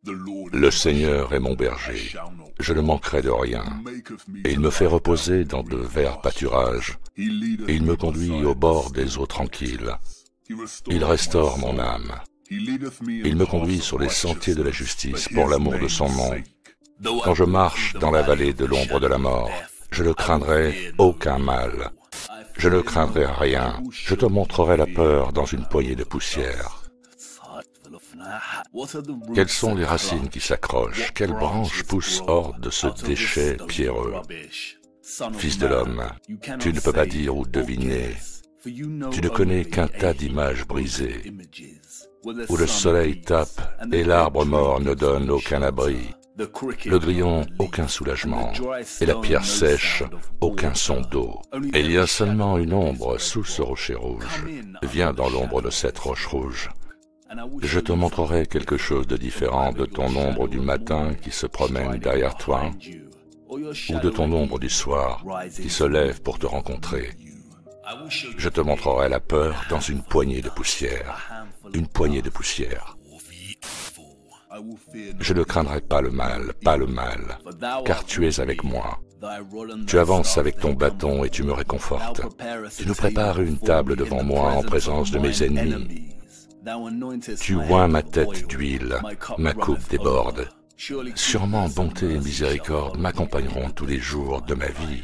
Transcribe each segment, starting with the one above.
Le Seigneur est mon berger, je ne manquerai de rien, et il me fait reposer dans de verts pâturages, et il me conduit au bord des eaux tranquilles. Il restaure mon âme. Il me conduit sur les sentiers de la justice pour l'amour de son nom. Quand je marche dans la vallée de l'ombre de la mort, je ne craindrai aucun mal. Je ne craindrai rien, je te montrerai la peur dans une poignée de poussière. Quelles sont les racines qui s'accrochent? Quelles branches poussent hors de ce déchet pierreux? Fils de l'homme, tu ne peux pas dire ou deviner. Tu ne connais qu'un tas d'images brisées, où le soleil tape et l'arbre mort ne donne aucun abri, le grillon aucun soulagement, et la pierre sèche aucun son d'eau. Et il y a seulement une ombre sous ce rocher rouge. Viens dans l'ombre de cette roche rouge. Je te montrerai quelque chose de différent de ton ombre du matin qui se promène derrière toi, ou de ton ombre du soir qui se lève pour te rencontrer. Je te montrerai la peur dans une poignée de poussière, une poignée de poussière. Je ne craindrai pas le mal, car tu es avec moi. Tu avances avec ton bâton et tu me réconfortes. Tu nous prépares une table devant moi en présence de mes ennemis. Tu oins ma tête d'huile, ma coupe déborde. Sûrement bonté et miséricorde m'accompagneront tous les jours de ma vie,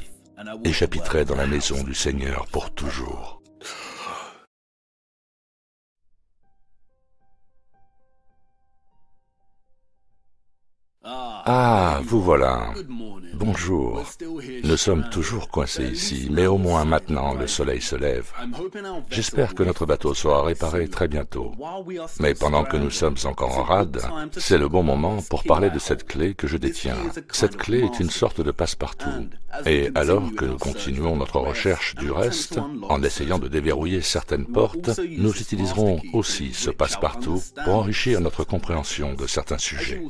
et j'habiterai dans la maison du Seigneur pour toujours. Ah, vous voilà. Bonjour. Nous sommes toujours coincés ici, mais au moins maintenant le soleil se lève. J'espère que notre bateau sera réparé très bientôt. Mais pendant que nous sommes encore en rade, c'est le bon moment pour parler de cette clé que je détiens. Cette clé est une sorte de passe-partout. Et alors que nous continuons notre recherche du reste, en essayant de déverrouiller certaines portes, nous utiliserons aussi ce passe-partout pour enrichir notre compréhension de certains sujets.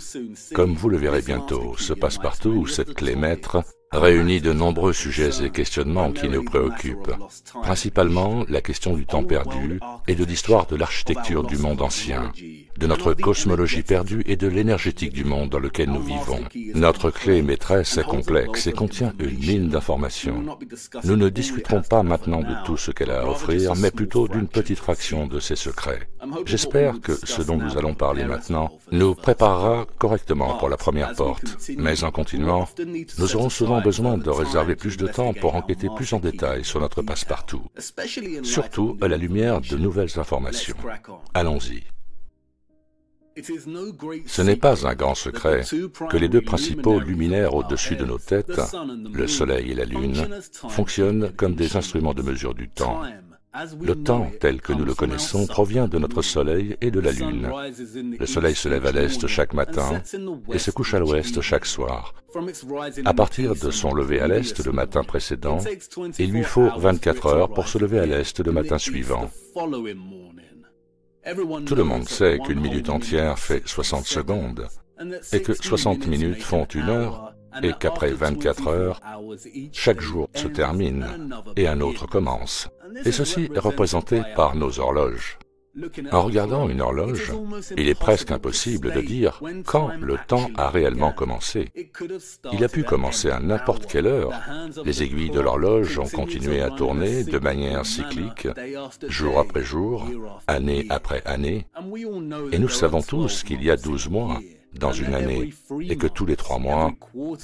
Comme vous le verrez bientôt, ce passe-partout ou cette clé maître réunit de nombreux sujets et questionnements qui nous préoccupent, principalement la question du temps perdu et de l'histoire de l'architecture du monde ancien, de notre cosmologie perdue et de l'énergétique du monde dans lequel nous vivons. Notre clé maîtresse est complexe et contient une mine d'informations. Nous ne discuterons pas maintenant de tout ce qu'elle a à offrir, mais plutôt d'une petite fraction de ses secrets. J'espère que ce dont nous allons parler maintenant nous préparera correctement pour la première porte, mais en continuant, nous aurons souvent besoin de réserver plus de temps pour enquêter plus en détail sur notre passe-partout, surtout à la lumière de nouvelles informations. Allons-y. Ce n'est pas un grand secret que les deux principaux luminaires au-dessus de nos têtes, le Soleil et la Lune, fonctionnent comme des instruments de mesure du temps. Le temps, tel que nous le connaissons, provient de notre Soleil et de la Lune. Le Soleil se lève à l'est chaque matin et se couche à l'ouest chaque soir. À partir de son lever à l'est le matin précédent, il lui faut 24 heures pour se lever à l'est le matin suivant. Tout le monde sait qu'une minute entière fait 60 secondes, et que 60 minutes font une heure, et qu'après 24 heures, chaque jour se termine et un autre commence. Et ceci est représenté par nos horloges. En regardant une horloge, il est presque impossible de dire quand le temps a réellement commencé. Il a pu commencer à n'importe quelle heure. Les aiguilles de l'horloge ont continué à tourner de manière cyclique, jour après jour, année après année. Et nous savons tous qu'il y a 12 mois dans une année, et que tous les 3 mois,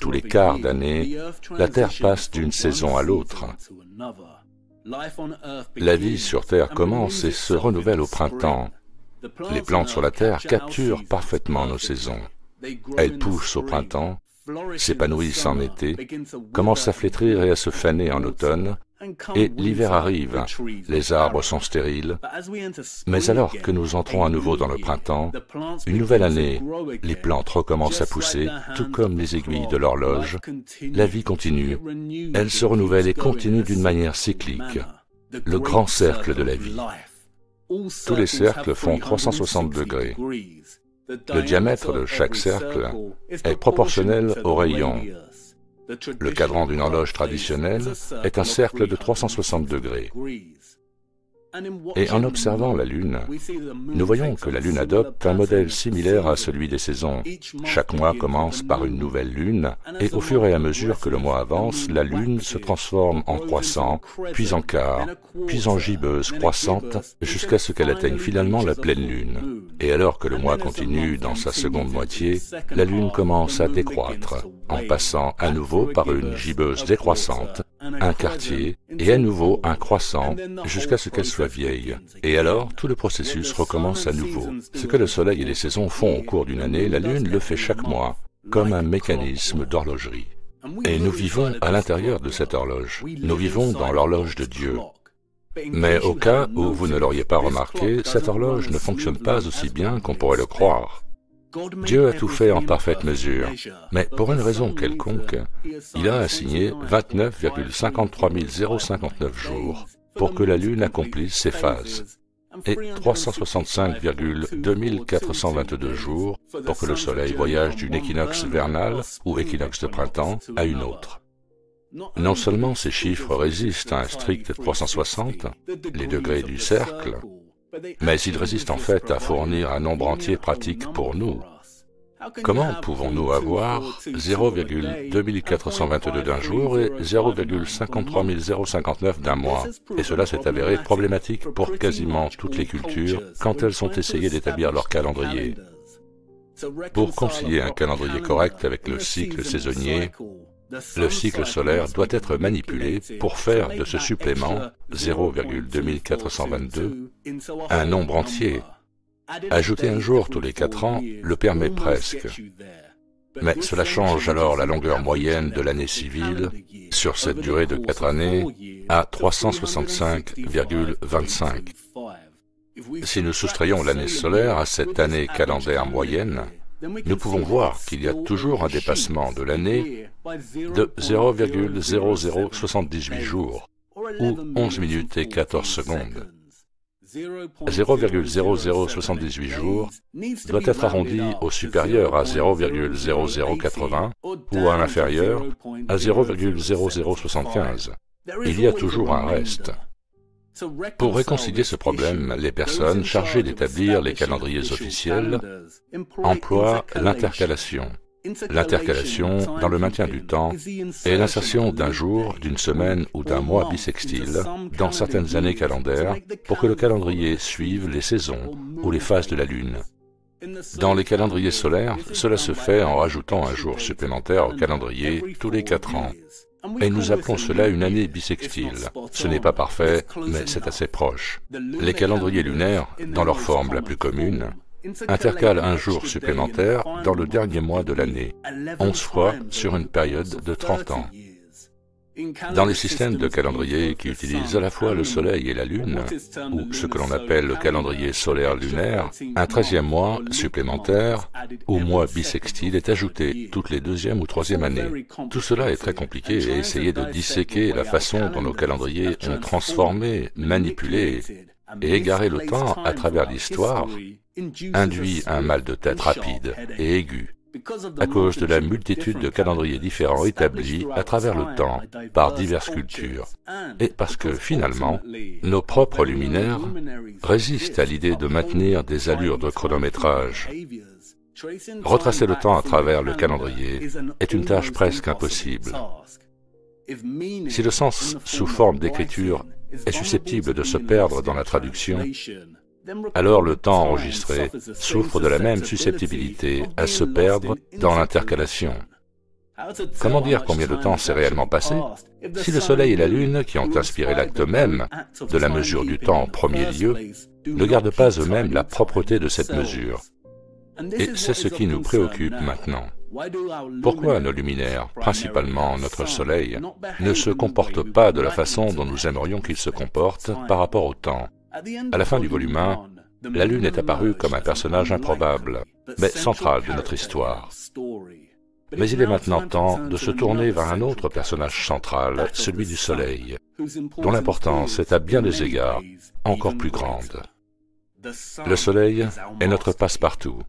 tous les quarts d'année, la Terre passe d'une saison à l'autre. La vie sur Terre commence et se renouvelle au printemps. Les plantes sur la Terre capturent parfaitement nos saisons. Elles poussent au printemps, s'épanouissent en été, commencent à flétrir et à se faner en automne, et l'hiver arrive, les arbres sont stériles, mais alors que nous entrons à nouveau dans le printemps, une nouvelle année, les plantes recommencent à pousser, tout comme les aiguilles de l'horloge. La vie continue, elle se renouvelle et continue d'une manière cyclique, le grand cercle de la vie. Tous les cercles font 360 degrés. Le diamètre de chaque cercle est proportionnel au rayon. Le cadran d'une horloge traditionnelle est un cercle de 360 degrés. Et en observant la Lune, nous voyons que la Lune adopte un modèle similaire à celui des saisons. Chaque mois commence par une nouvelle Lune, et au fur et à mesure que le mois avance, la Lune se transforme en croissant, puis en quart, puis en gibbeuse croissante, jusqu'à ce qu'elle atteigne finalement la pleine Lune. Et alors que le mois continue dans sa seconde moitié, la Lune commence à décroître, en passant à nouveau par une gibbeuse décroissante, un quartier, et à nouveau un croissant, jusqu'à ce qu'elle soit vieille. Et alors, tout le processus recommence à nouveau. Ce que le Soleil et les saisons font au cours d'une année, la Lune le fait chaque mois, comme un mécanisme d'horlogerie. Et nous vivons à l'intérieur de cette horloge. Nous vivons dans l'horloge de Dieu. Mais au cas où vous ne l'auriez pas remarqué, cette horloge ne fonctionne pas aussi bien qu'on pourrait le croire. Dieu a tout fait en parfaite mesure, mais pour une raison quelconque, il a assigné 29,53 059 jours pour que la Lune accomplisse ses phases, et 365,2 422 jours pour que le Soleil voyage d'une équinoxe vernal ou équinoxe de printemps à une autre. Non seulement ces chiffres résistent à un strict 360, les degrés du cercle, mais ils résistent en fait à fournir un nombre entier pratique pour nous. Comment pouvons-nous avoir 0,2422 d'un jour et 0,53 059 d'un mois? Et cela s'est avéré problématique pour quasiment toutes les cultures quand elles ont essayé d'établir leur calendrier. Pour concilier un calendrier correct avec le cycle saisonnier, le cycle solaire doit être manipulé pour faire de ce supplément 0,2422 un nombre entier. Ajouter un jour tous les 4 ans le permet presque. Mais cela change alors la longueur moyenne de l'année civile sur cette durée de 4 années à 365,25. Si nous soustrayons l'année solaire à cette année calendaire moyenne, nous pouvons voir qu'il y a toujours un dépassement de l'année de 0,0078 jours, ou 11 minutes et 14 secondes. 0,0078 jours doit être arrondi au supérieur à 0,0080 ou à l'inférieur à 0,0075. Il y a toujours un reste. Pour réconcilier ce problème, les personnes chargées d'établir les calendriers officiels emploient l'intercalation. L'intercalation dans le maintien du temps est l'insertion d'un jour, d'une semaine ou d'un mois bissextile dans certaines années calendaires pour que le calendrier suive les saisons ou les phases de la Lune. Dans les calendriers solaires, cela se fait en rajoutant un jour supplémentaire au calendrier tous les 4 ans. Et nous appelons cela une année bissextile. Ce n'est pas parfait, mais c'est assez proche. Les calendriers lunaires, dans leur forme la plus commune, intercalent un jour supplémentaire dans le dernier mois de l'année, 11 fois sur une période de 30 ans. Dans les systèmes de calendrier qui utilisent à la fois le Soleil et la Lune, ou ce que l'on appelle le calendrier solaire lunaire, un 13e mois supplémentaire ou mois bissextile est ajouté toutes les 2e ou 3e années. Tout cela est très compliqué et essayer de disséquer la façon dont nos calendriers ont transformé, manipulé et égaré le temps à travers l'histoire induit un mal de tête rapide et aigu, à cause de la multitude de calendriers différents établis à travers le temps par diverses cultures, et parce que finalement, nos propres luminaires résistent à l'idée de maintenir des allures de chronométrage. Retracer le temps à travers le calendrier est une tâche presque impossible. Si le sens sous forme d'écriture est susceptible de se perdre dans la traduction, alors le temps enregistré souffre de la même susceptibilité à se perdre dans l'intercalation. Comment dire combien de temps s'est réellement passé? Si le Soleil et la Lune, qui ont inspiré l'acte même de la mesure du temps en premier lieu, ne gardent pas eux-mêmes la propreté de cette mesure. Et c'est ce qui nous préoccupe maintenant. Pourquoi nos luminaires, principalement notre Soleil, ne se comportent pas de la façon dont nous aimerions qu'ils se comportent par rapport au temps? À la fin du volume 1, la Lune est apparue comme un personnage improbable, mais central de notre histoire. Mais il est maintenant temps de se tourner vers un autre personnage central, celui du Soleil, dont l'importance est à bien des égards encore plus grande. Le Soleil est notre passe-partout.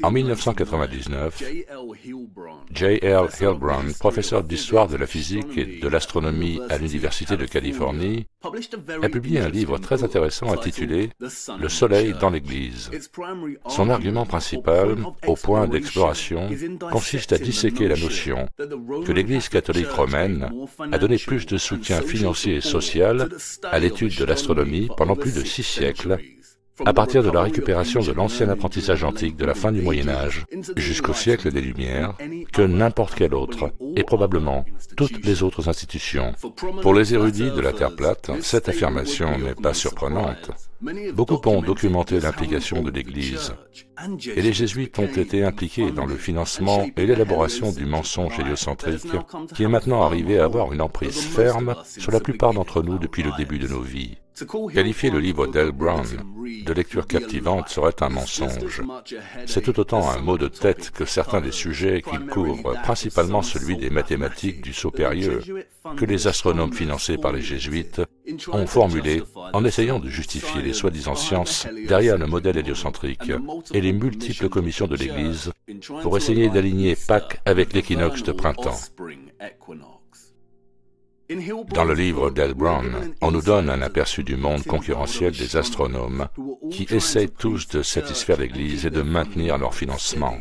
En 1999, J.L. Hilbrand, professeur d'histoire de la physique et de l'astronomie à l'Université de Californie, a publié un livre très intéressant intitulé « Le Soleil dans l'Église ». Son argument principal, au point d'exploration, consiste à disséquer la notion que l'Église catholique romaine a donné plus de soutien financier et social à l'étude de l'astronomie pendant plus de 6 siècles, à partir de la récupération de l'ancien apprentissage antique de la fin du Moyen-Âge jusqu'au siècle des Lumières, que n'importe quel autre, et probablement toutes les autres institutions. Pour les érudits de la Terre plate, cette affirmation n'est pas surprenante. Beaucoup ont documenté l'implication de l'Église, et les jésuites ont été impliqués dans le financement et l'élaboration du mensonge héliocentrique, qui est maintenant arrivé à avoir une emprise ferme sur la plupart d'entre nous depuis le début de nos vies. Qualifier le livre d'Hilbrand de lecture captivante serait un mensonge. C'est tout autant un mot de tête que certains des sujets qu'il couvre, principalement celui des mathématiques du saut périlleux, que les astronomes financés par les jésuites ont formulé en essayant de justifier les soi-disant sciences derrière le modèle héliocentrique et les multiples commissions de l'Église pour essayer d'aligner Pâques avec l'équinoxe de printemps. Dans le livre d'Hilbrand, on nous donne un aperçu du monde concurrentiel des astronomes qui essayent tous de satisfaire l'Église et de maintenir leur financement.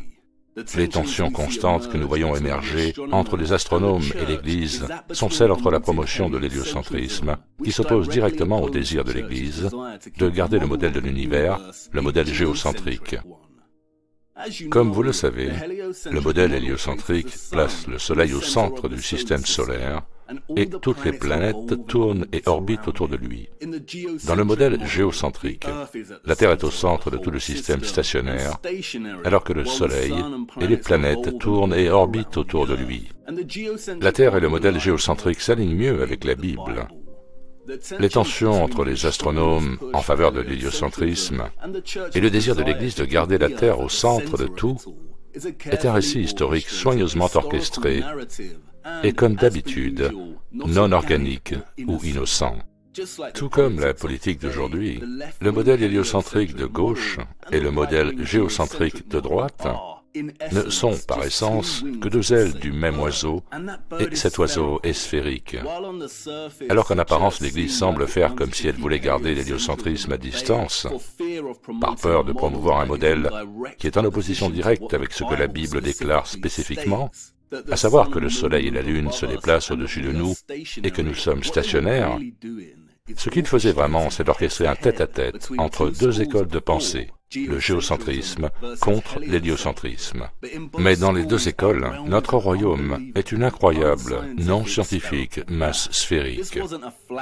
Les tensions constantes que nous voyons émerger entre les astronomes et l'Église sont celles entre la promotion de l'héliocentrisme, qui s'oppose directement au désir de l'Église de garder le modèle de l'univers, le modèle géocentrique. Comme vous le savez, le modèle héliocentrique place le Soleil au centre du système solaire, et toutes les planètes tournent et orbitent autour de lui. Dans le modèle géocentrique, la Terre est au centre de tout le système stationnaire, alors que le Soleil et les planètes tournent et orbitent autour de lui. La Terre et le modèle géocentrique s'alignent mieux avec la Bible. Les tensions entre les astronomes en faveur de l'héliocentrisme et le désir de l'Église de garder la Terre au centre de tout est un récit historique soigneusement orchestré et, comme d'habitude, non organique ou innocent. Tout comme la politique d'aujourd'hui, le modèle héliocentrique de gauche et le modèle géocentrique de droite ne sont par essence que deux ailes du même oiseau, et cet oiseau est sphérique. Alors qu'en apparence l'Église semble faire comme si elle voulait garder l'héliocentrisme à distance, par peur de promouvoir un modèle qui est en opposition directe avec ce que la Bible déclare spécifiquement, à savoir que le Soleil et la Lune se déplacent au-dessus de nous et que nous sommes stationnaires, ce qu'il faisait vraiment, c'est d'orchestrer un tête-à-tête entre deux écoles de pensée, le géocentrisme contre l'héliocentrisme. Mais dans les deux écoles, notre royaume est une incroyable, non scientifique masse sphérique.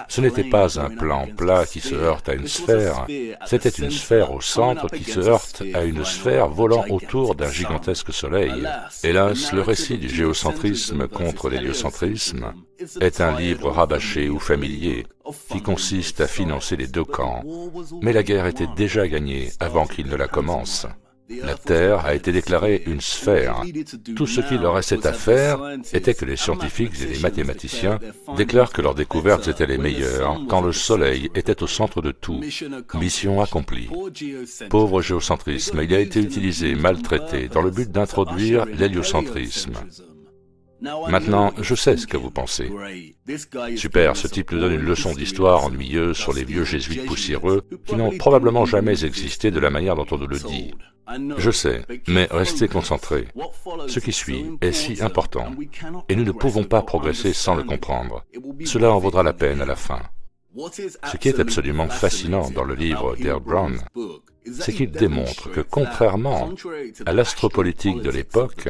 Ce n'était pas un plan plat qui se heurte à une sphère, c'était une sphère au centre qui se heurte à une sphère volant autour d'un gigantesque soleil. Hélas, le récit du géocentrisme contre l'héliocentrisme est un livre rabâché ou familier qui consiste à financer les deux camps, mais la guerre était déjà gagnée avant qu'il ne la commence. La Terre a été déclarée une sphère. Tout ce qu'il leur restait à faire était que les scientifiques et les mathématiciens déclarent que leurs découvertes étaient les meilleures quand le Soleil était au centre de tout. Mission accomplie. Pauvre géocentrisme, il a été utilisé, maltraité, dans le but d'introduire l'héliocentrisme. Maintenant, je sais ce que vous pensez. Super, ce type nous donne une leçon d'histoire ennuyeuse sur les vieux jésuites poussiéreux qui n'ont probablement jamais existé de la manière dont on nous le dit. Je sais, mais restez concentrés. Ce qui suit est si important, et nous ne pouvons pas progresser sans le comprendre. Cela en vaudra la peine à la fin. Ce qui est absolument fascinant dans le livre d'Hilbrand, c'est qu'il démontre que, contrairement à l'astropolitique de l'époque,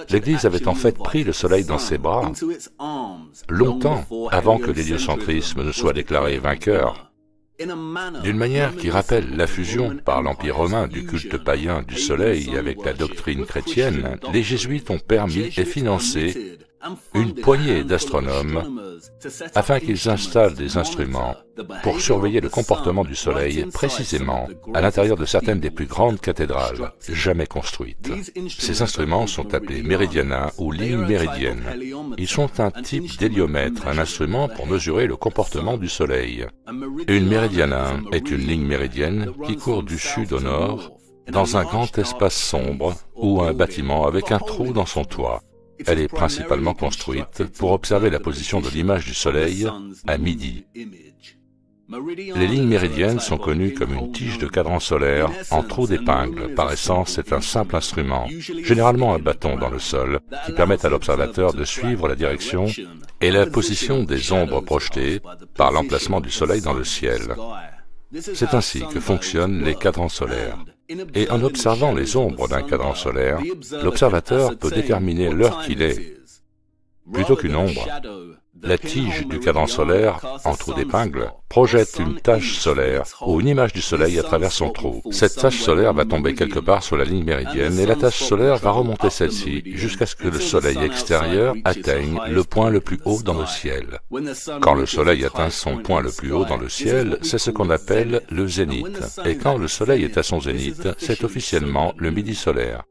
l'Église avait en fait pris le Soleil dans ses bras longtemps avant que l'héliocentrisme ne soit déclaré vainqueur, d'une manière qui rappelle la fusion par l'Empire romain du culte païen du Soleil avec la doctrine chrétienne. Les jésuites ont permis et financé une poignée d'astronomes afin qu'ils installent des instruments pour surveiller le comportement du Soleil précisément à l'intérieur de certaines des plus grandes cathédrales jamais construites. Ces instruments sont appelés méridiana ou lignes méridiennes. Ils sont un type d'héliomètre, un instrument pour mesurer le comportement du Soleil. Une méridiana est une ligne méridienne qui court du sud au nord dans un grand espace sombre ou un bâtiment avec un trou dans son toit. Elle est principalement construite pour observer la position de l'image du Soleil à midi. Les lignes méridiennes sont connues comme une tige de cadran solaire en trou d'épingle. Par essence, c'est un simple instrument, généralement un bâton dans le sol, qui permet à l'observateur de suivre la direction et la position des ombres projetées par l'emplacement du Soleil dans le ciel. C'est ainsi que fonctionnent les cadrans solaires. Et en observant les ombres d'un cadran solaire, l'observateur peut déterminer l'heure qu'il est. Plutôt qu'une ombre, la tige du cadran solaire, en trou d'épingle, projette une tache solaire ou une image du Soleil à travers son trou. Cette tache solaire va tomber quelque part sur la ligne méridienne et la tache solaire va remonter celle-ci jusqu'à ce que le Soleil extérieur atteigne le point le plus haut dans le ciel. Quand le Soleil atteint son point le plus haut dans le ciel, c'est ce qu'on appelle le zénith. Et quand le Soleil est à son zénith, c'est officiellement le midi solaire.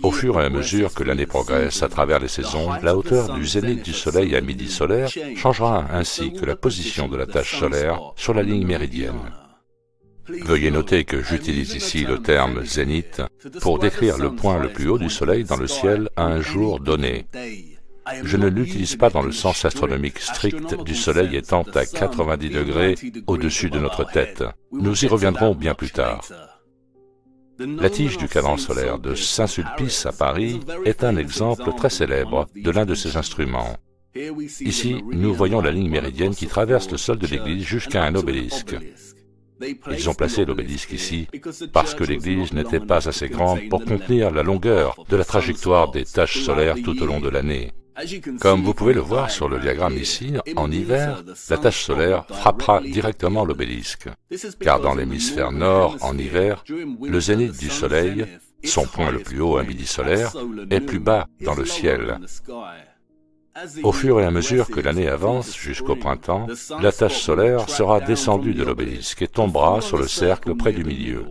Au fur et à mesure que l'année progresse à travers les saisons, la hauteur du zénith du Soleil à midi solaire changera ainsi que la position de la tache solaire sur la ligne méridienne. Veuillez noter que j'utilise ici le terme zénith pour décrire le point le plus haut du Soleil dans le ciel à un jour donné. Je ne l'utilise pas dans le sens astronomique strict du Soleil étant à 90 degrés au-dessus de notre tête. Nous y reviendrons bien plus tard. La tige du cadran solaire de Saint-Sulpice à Paris est un exemple très célèbre de l'un de ces instruments. Ici, nous voyons la ligne méridienne qui traverse le sol de l'église jusqu'à un obélisque. Ils ont placé l'obélisque ici parce que l'église n'était pas assez grande pour contenir la longueur de la trajectoire des taches solaires tout au long de l'année. Comme vous pouvez le voir sur le diagramme ici, en hiver, la tache solaire frappera directement l'obélisque, car dans l'hémisphère nord, en hiver, le zénith du Soleil, son point le plus haut à midi solaire, est plus bas dans le ciel. Au fur et à mesure que l'année avance jusqu'au printemps, la tache solaire sera descendue de l'obélisque et tombera sur le cercle près du milieu.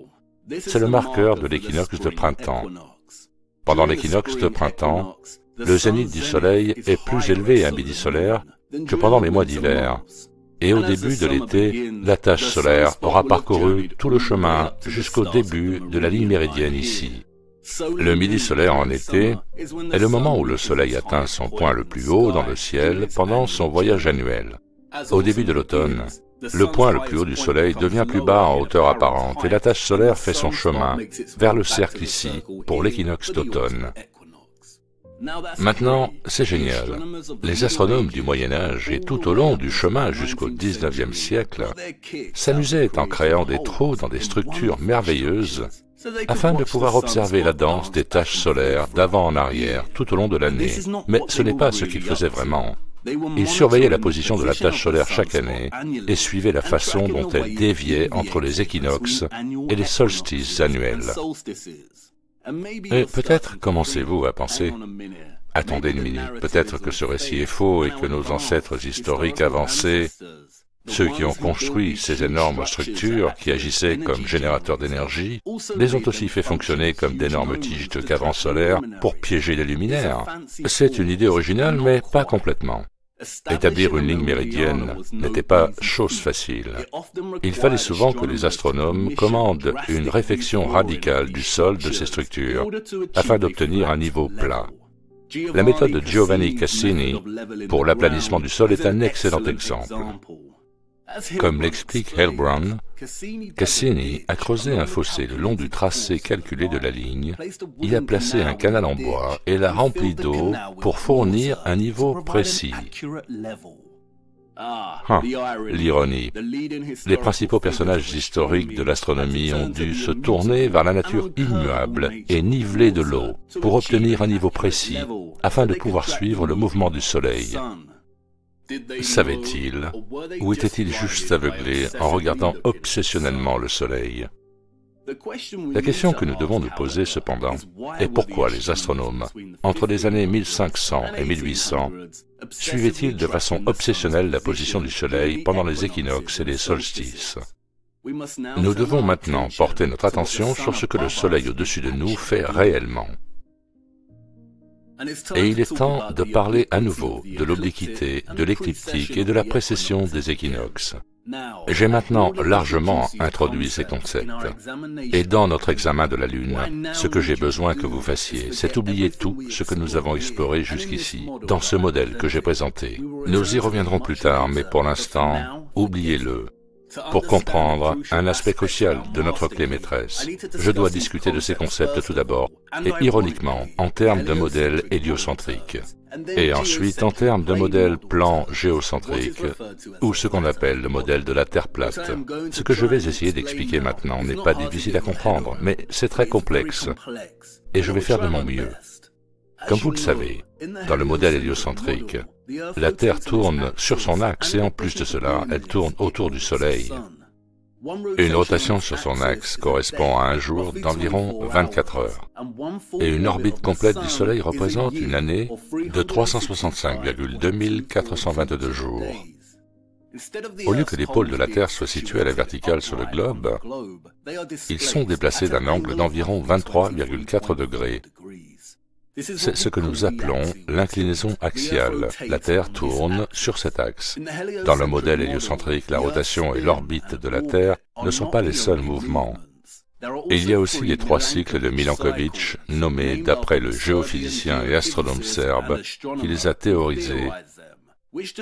C'est le marqueur de l'équinoxe de printemps. Pendant l'équinoxe de printemps, le zénith du Soleil est plus élevé à midi solaire que pendant les mois d'hiver. Et au début de l'été, la tache solaire aura parcouru tout le chemin jusqu'au début de la ligne méridienne ici. Le midi solaire en été est le moment où le Soleil atteint son point le plus haut dans le ciel pendant son voyage annuel. Au début de l'automne, le point le plus haut du Soleil devient plus bas en hauteur apparente et la tache solaire fait son chemin vers le cercle ici pour l'équinoxe d'automne. Maintenant, c'est génial. Les astronomes du Moyen-Âge et tout au long du chemin jusqu'au XIXe siècle s'amusaient en créant des trous dans des structures merveilleuses afin de pouvoir observer la danse des taches solaires d'avant en arrière tout au long de l'année. Mais ce n'est pas ce qu'ils faisaient vraiment. Ils surveillaient la position de la tache solaire chaque année et suivaient la façon dont elle déviait entre les équinoxes et les solstices annuels. Et peut-être commencez-vous à penser, attendez une minute, peut-être que ce récit est faux et que nos ancêtres historiques avancés, ceux qui ont construit ces énormes structures qui agissaient comme générateurs d'énergie, les ont aussi fait fonctionner comme d'énormes tiges de cadran solaire pour piéger les luminaires. C'est une idée originale, mais pas complètement. Établir une ligne méridienne n'était pas chose facile. Il fallait souvent que les astronomes commandent une réfection radicale du sol de ces structures afin d'obtenir un niveau plat. La méthode de Giovanni Cassini pour l'aplanissement du sol est un excellent exemple. Comme l'explique Heilbronn, Cassini a creusé un fossé le long du tracé calculé de la ligne, il a placé un canal en bois et l'a rempli d'eau pour fournir un niveau précis. L'ironie. Les principaux personnages historiques de l'astronomie ont dû se tourner vers la nature immuable et nivelée de l'eau pour obtenir un niveau précis afin de pouvoir suivre le mouvement du Soleil. Savaient-ils, ou étaient-ils juste aveuglés en regardant obsessionnellement le Soleil? La question que nous devons nous poser cependant est pourquoi les astronomes, entre les années 1500 et 1800, suivaient-ils de façon obsessionnelle la position du Soleil pendant les équinoxes et les solstices? Nous devons maintenant porter notre attention sur ce que le Soleil au-dessus de nous fait réellement. Et il est temps de parler à nouveau de l'obliquité, de l'écliptique et de la précession des équinoxes. J'ai maintenant largement introduit ces concepts. Et dans notre examen de la Lune, ce que j'ai besoin que vous fassiez, c'est oublier tout ce que nous avons exploré jusqu'ici, dans ce modèle que j'ai présenté. Nous y reviendrons plus tard, mais pour l'instant, oubliez-le. Pour comprendre un aspect crucial de notre clé maîtresse, je dois discuter de ces concepts tout d'abord, et ironiquement, en termes de modèle héliocentrique, et ensuite en termes de modèle plan géocentrique, ou ce qu'on appelle le modèle de la Terre plate. Ce que je vais essayer d'expliquer maintenant n'est pas difficile à comprendre, mais c'est très complexe, et je vais faire de mon mieux. Comme vous le savez, dans le modèle héliocentrique, la Terre tourne sur son axe et en plus de cela, elle tourne autour du Soleil. Une rotation sur son axe correspond à un jour d'environ 24 heures. Et une orbite complète du Soleil représente une année de 365,2 422 jours. Au lieu que les pôles de la Terre soient situés à la verticale sur le globe, ils sont déplacés d'un angle d'environ 23,4 degrés. C'est ce que nous appelons l'inclinaison axiale. La Terre tourne sur cet axe. Dans le modèle héliocentrique, la rotation et l'orbite de la Terre ne sont pas les seuls mouvements. Il y a aussi les 3 cycles de Milankovitch, nommés d'après le géophysicien et astronome serbe qui les a théorisés,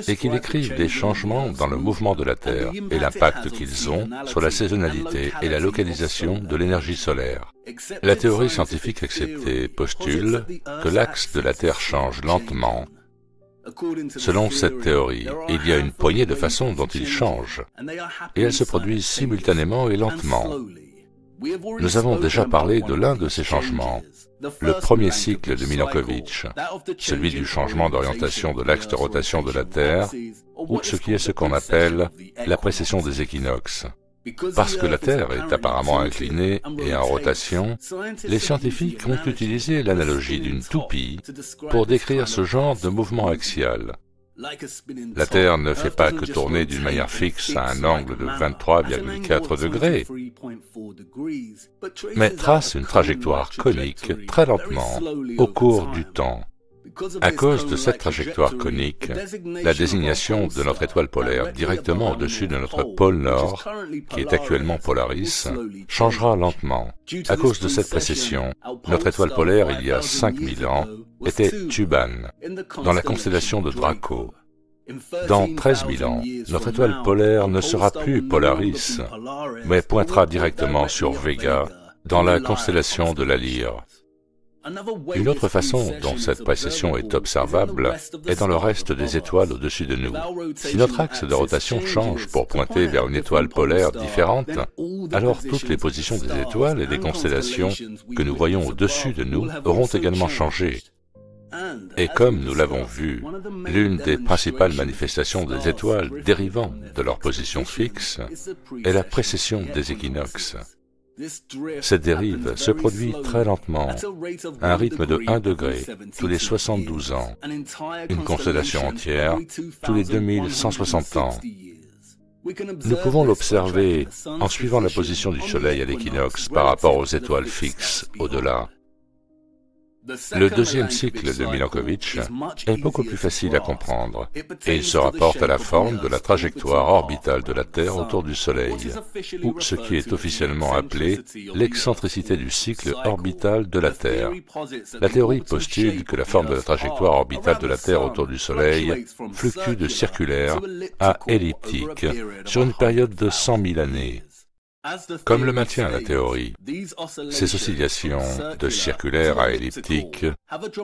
et qui décrivent des changements dans le mouvement de la Terre et l'impact qu'ils ont sur la saisonnalité et la localisation de l'énergie solaire. La théorie scientifique acceptée postule que l'axe de la Terre change lentement. Selon cette théorie, il y a une poignée de façons dont il change, et elles se produisent simultanément et lentement. Nous avons déjà parlé de l'un de ces changements, le premier cycle de Milankovitch, celui du changement d'orientation de l'axe de rotation de la Terre, ou ce qu'on appelle la précession des équinoxes. Parce que la Terre est apparemment inclinée et en rotation, les scientifiques ont utilisé l'analogie d'une toupie pour décrire ce genre de mouvement axial. La Terre ne fait pas que tourner d'une manière fixe à un angle de 23,4 degrés, mais trace une trajectoire conique très lentement au cours du temps. À cause de cette trajectoire conique, la désignation de notre étoile polaire directement au-dessus de notre pôle Nord, qui est actuellement Polaris, changera lentement. À cause de cette précession, notre étoile polaire, il y a 5000 ans, était Tuban, dans la constellation de Draco. Dans 13 000 ans, notre étoile polaire ne sera plus Polaris, mais pointera directement sur Vega, dans la constellation de la Lyre. Une autre façon dont cette précession est observable est dans le reste des étoiles au-dessus de nous. Si notre axe de rotation change pour pointer vers une étoile polaire différente, alors toutes les positions des étoiles et des constellations que nous voyons au-dessus de nous auront également changé. Et comme nous l'avons vu, l'une des principales manifestations des étoiles dérivant de leur position fixe est la précession des équinoxes. Cette dérive se produit très lentement, à un rythme de 1 degré tous les 72 ans, une constellation entière tous les 2160 ans. Nous pouvons l'observer en suivant la position du Soleil à l'équinoxe par rapport aux étoiles fixes au-delà. Le deuxième cycle de Milankovitch est beaucoup plus facile à comprendre, et il se rapporte à la forme de la trajectoire orbitale de la Terre autour du Soleil, ou ce qui est officiellement appelé l'excentricité du cycle orbital de la Terre. La théorie postule que la forme de la trajectoire orbitale de la Terre autour du Soleil fluctue de circulaire à elliptique sur une période de 100 000 années. Comme le maintient la théorie, ces oscillations de circulaire à elliptique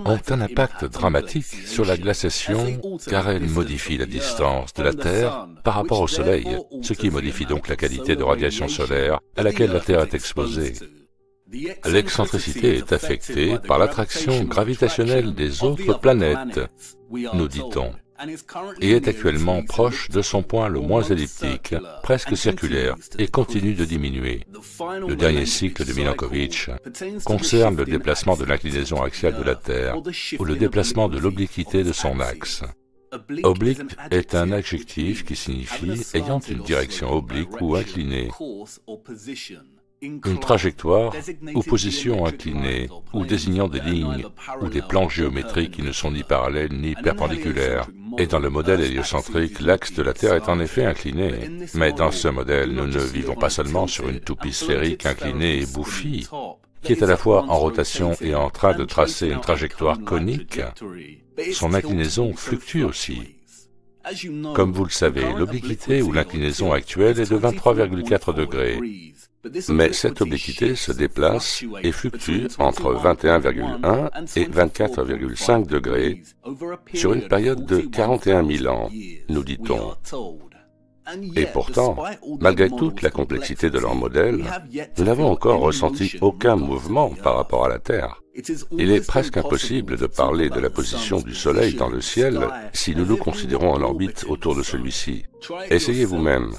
ont un impact dramatique sur la glaciation car elles modifient la distance de la Terre par rapport au Soleil, ce qui modifie donc la qualité de radiation solaire à laquelle la Terre est exposée. L'excentricité est affectée par l'attraction gravitationnelle des autres planètes, nous dit-on, et est actuellement proche de son point le moins elliptique, presque circulaire, et continue de diminuer. Le dernier cycle de Milankovitch concerne le déplacement de l'inclinaison axiale de la Terre, ou le déplacement de l'obliquité de son axe. Oblique est un adjectif qui signifie ayant une direction oblique ou inclinée. Une trajectoire ou position inclinée, ou désignant des lignes ou des plans géométriques qui ne sont ni parallèles ni perpendiculaires. Et dans le modèle héliocentrique, l'axe de la Terre est en effet incliné. Mais dans ce modèle, nous ne vivons pas seulement sur une toupie sphérique inclinée et bouffie, qui est à la fois en rotation et en train de tracer une trajectoire conique. Son inclinaison fluctue aussi. Comme vous le savez, l'obliquité ou l'inclinaison actuelle est de 23,4 degrés. Mais cette obliquité se déplace et fluctue entre 21,1 et 24,5 degrés sur une période de 41 000 ans, nous dit-on. Et pourtant, malgré toute la complexité de leur modèle, nous n'avons encore ressenti aucun mouvement par rapport à la Terre. Il est presque impossible de parler de la position du Soleil dans le ciel si nous nous considérons en orbite autour de celui-ci. Essayez vous-même.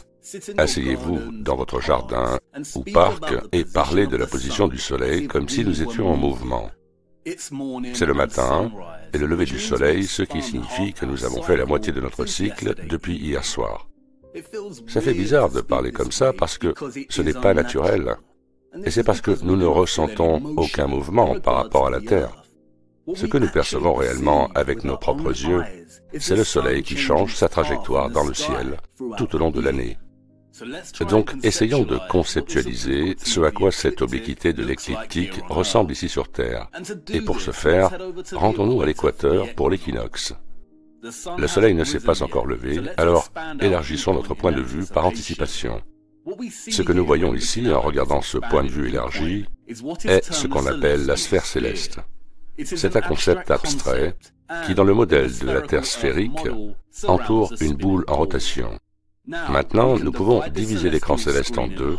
Asseyez-vous dans votre jardin ou parc et parlez de la position du Soleil comme si nous étions en mouvement. C'est le matin et le lever du Soleil, ce qui signifie que nous avons fait la moitié de notre cycle depuis hier soir. Ça fait bizarre de parler comme ça parce que ce n'est pas naturel. Et c'est parce que nous ne ressentons aucun mouvement par rapport à la Terre. Ce que nous percevons réellement avec nos propres yeux, c'est le Soleil qui change sa trajectoire dans le ciel tout au long de l'année. Donc, essayons de conceptualiser ce à quoi cette obliquité de l'écliptique ressemble ici sur Terre. Et pour ce faire, rendons-nous à l'équateur pour l'équinoxe. Le Soleil ne s'est pas encore levé, alors élargissons notre point de vue par anticipation. Ce que nous voyons ici, en regardant ce point de vue élargi, est ce qu'on appelle la sphère céleste. C'est un concept abstrait qui, dans le modèle de la Terre sphérique, entoure une boule en rotation. Maintenant, nous pouvons diviser l'écran céleste en deux,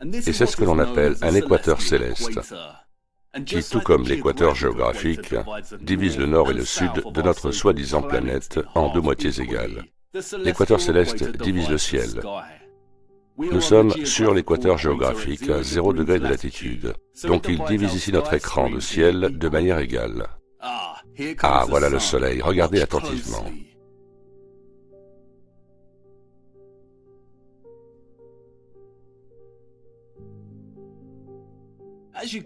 et c'est ce que l'on appelle un équateur céleste, qui, tout comme l'équateur géographique, divise le nord et le sud de notre soi-disant planète en deux moitiés égales. L'équateur céleste divise le ciel. Nous sommes sur l'équateur géographique à 0 degré de latitude, donc il divise ici notre écran de ciel de manière égale. Ah, voilà le Soleil, regardez attentivement.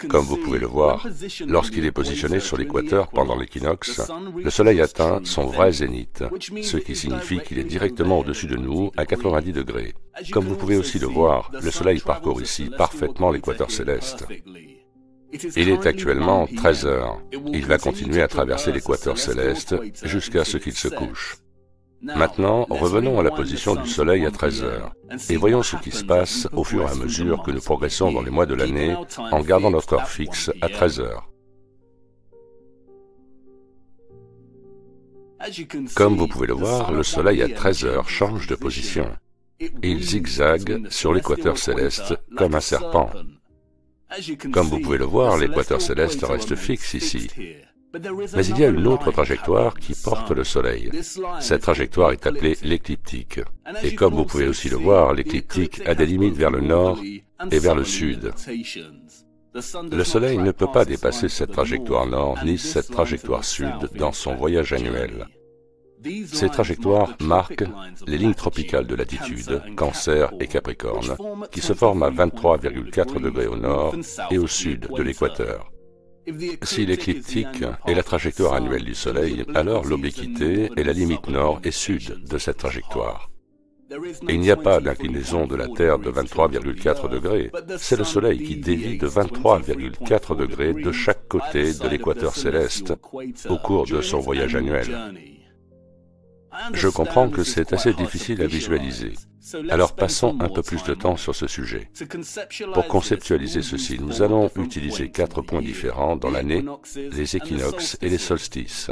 Comme vous pouvez le voir, lorsqu'il est positionné sur l'équateur pendant l'équinoxe, le Soleil atteint son vrai zénith, ce qui signifie qu'il est directement au-dessus de nous à 90 degrés. Comme vous pouvez aussi le voir, le Soleil parcourt ici parfaitement l'équateur céleste. Il est actuellement 13 heures. Il va continuer à traverser l'équateur céleste jusqu'à ce qu'il se couche. Maintenant, revenons à la position du Soleil à 13 heures, et voyons ce qui se passe au fur et à mesure que nous progressons dans les mois de l'année en gardant notre heure fixe à 13 heures. Comme vous pouvez le voir, le Soleil à 13 heures change de position. Il zigzague sur l'équateur céleste comme un serpent. Comme vous pouvez le voir, l'équateur céleste reste fixe ici. Mais il y a une autre trajectoire qui porte le Soleil. Cette trajectoire est appelée l'écliptique. Et comme vous pouvez aussi le voir, l'écliptique a des limites vers le nord et vers le sud. Le Soleil ne peut pas dépasser cette trajectoire nord ni cette trajectoire sud dans son voyage annuel. Ces trajectoires marquent les lignes tropicales de latitude, Cancer et Capricorne, qui se forment à 23,4 degrés au nord et au sud de l'équateur. Si l'écliptique est la trajectoire annuelle du Soleil, alors l'obliquité est la limite nord et sud de cette trajectoire. Et il n'y a pas d'inclinaison de la Terre de 23,4 degrés. C'est le Soleil qui dévie de 23,4 degrés de chaque côté de l'équateur céleste au cours de son voyage annuel. Je comprends que c'est assez difficile à visualiser. Alors passons un peu plus de temps sur ce sujet. Pour conceptualiser ceci, nous allons utiliser 4 points différents dans l'année, les équinoxes et les solstices.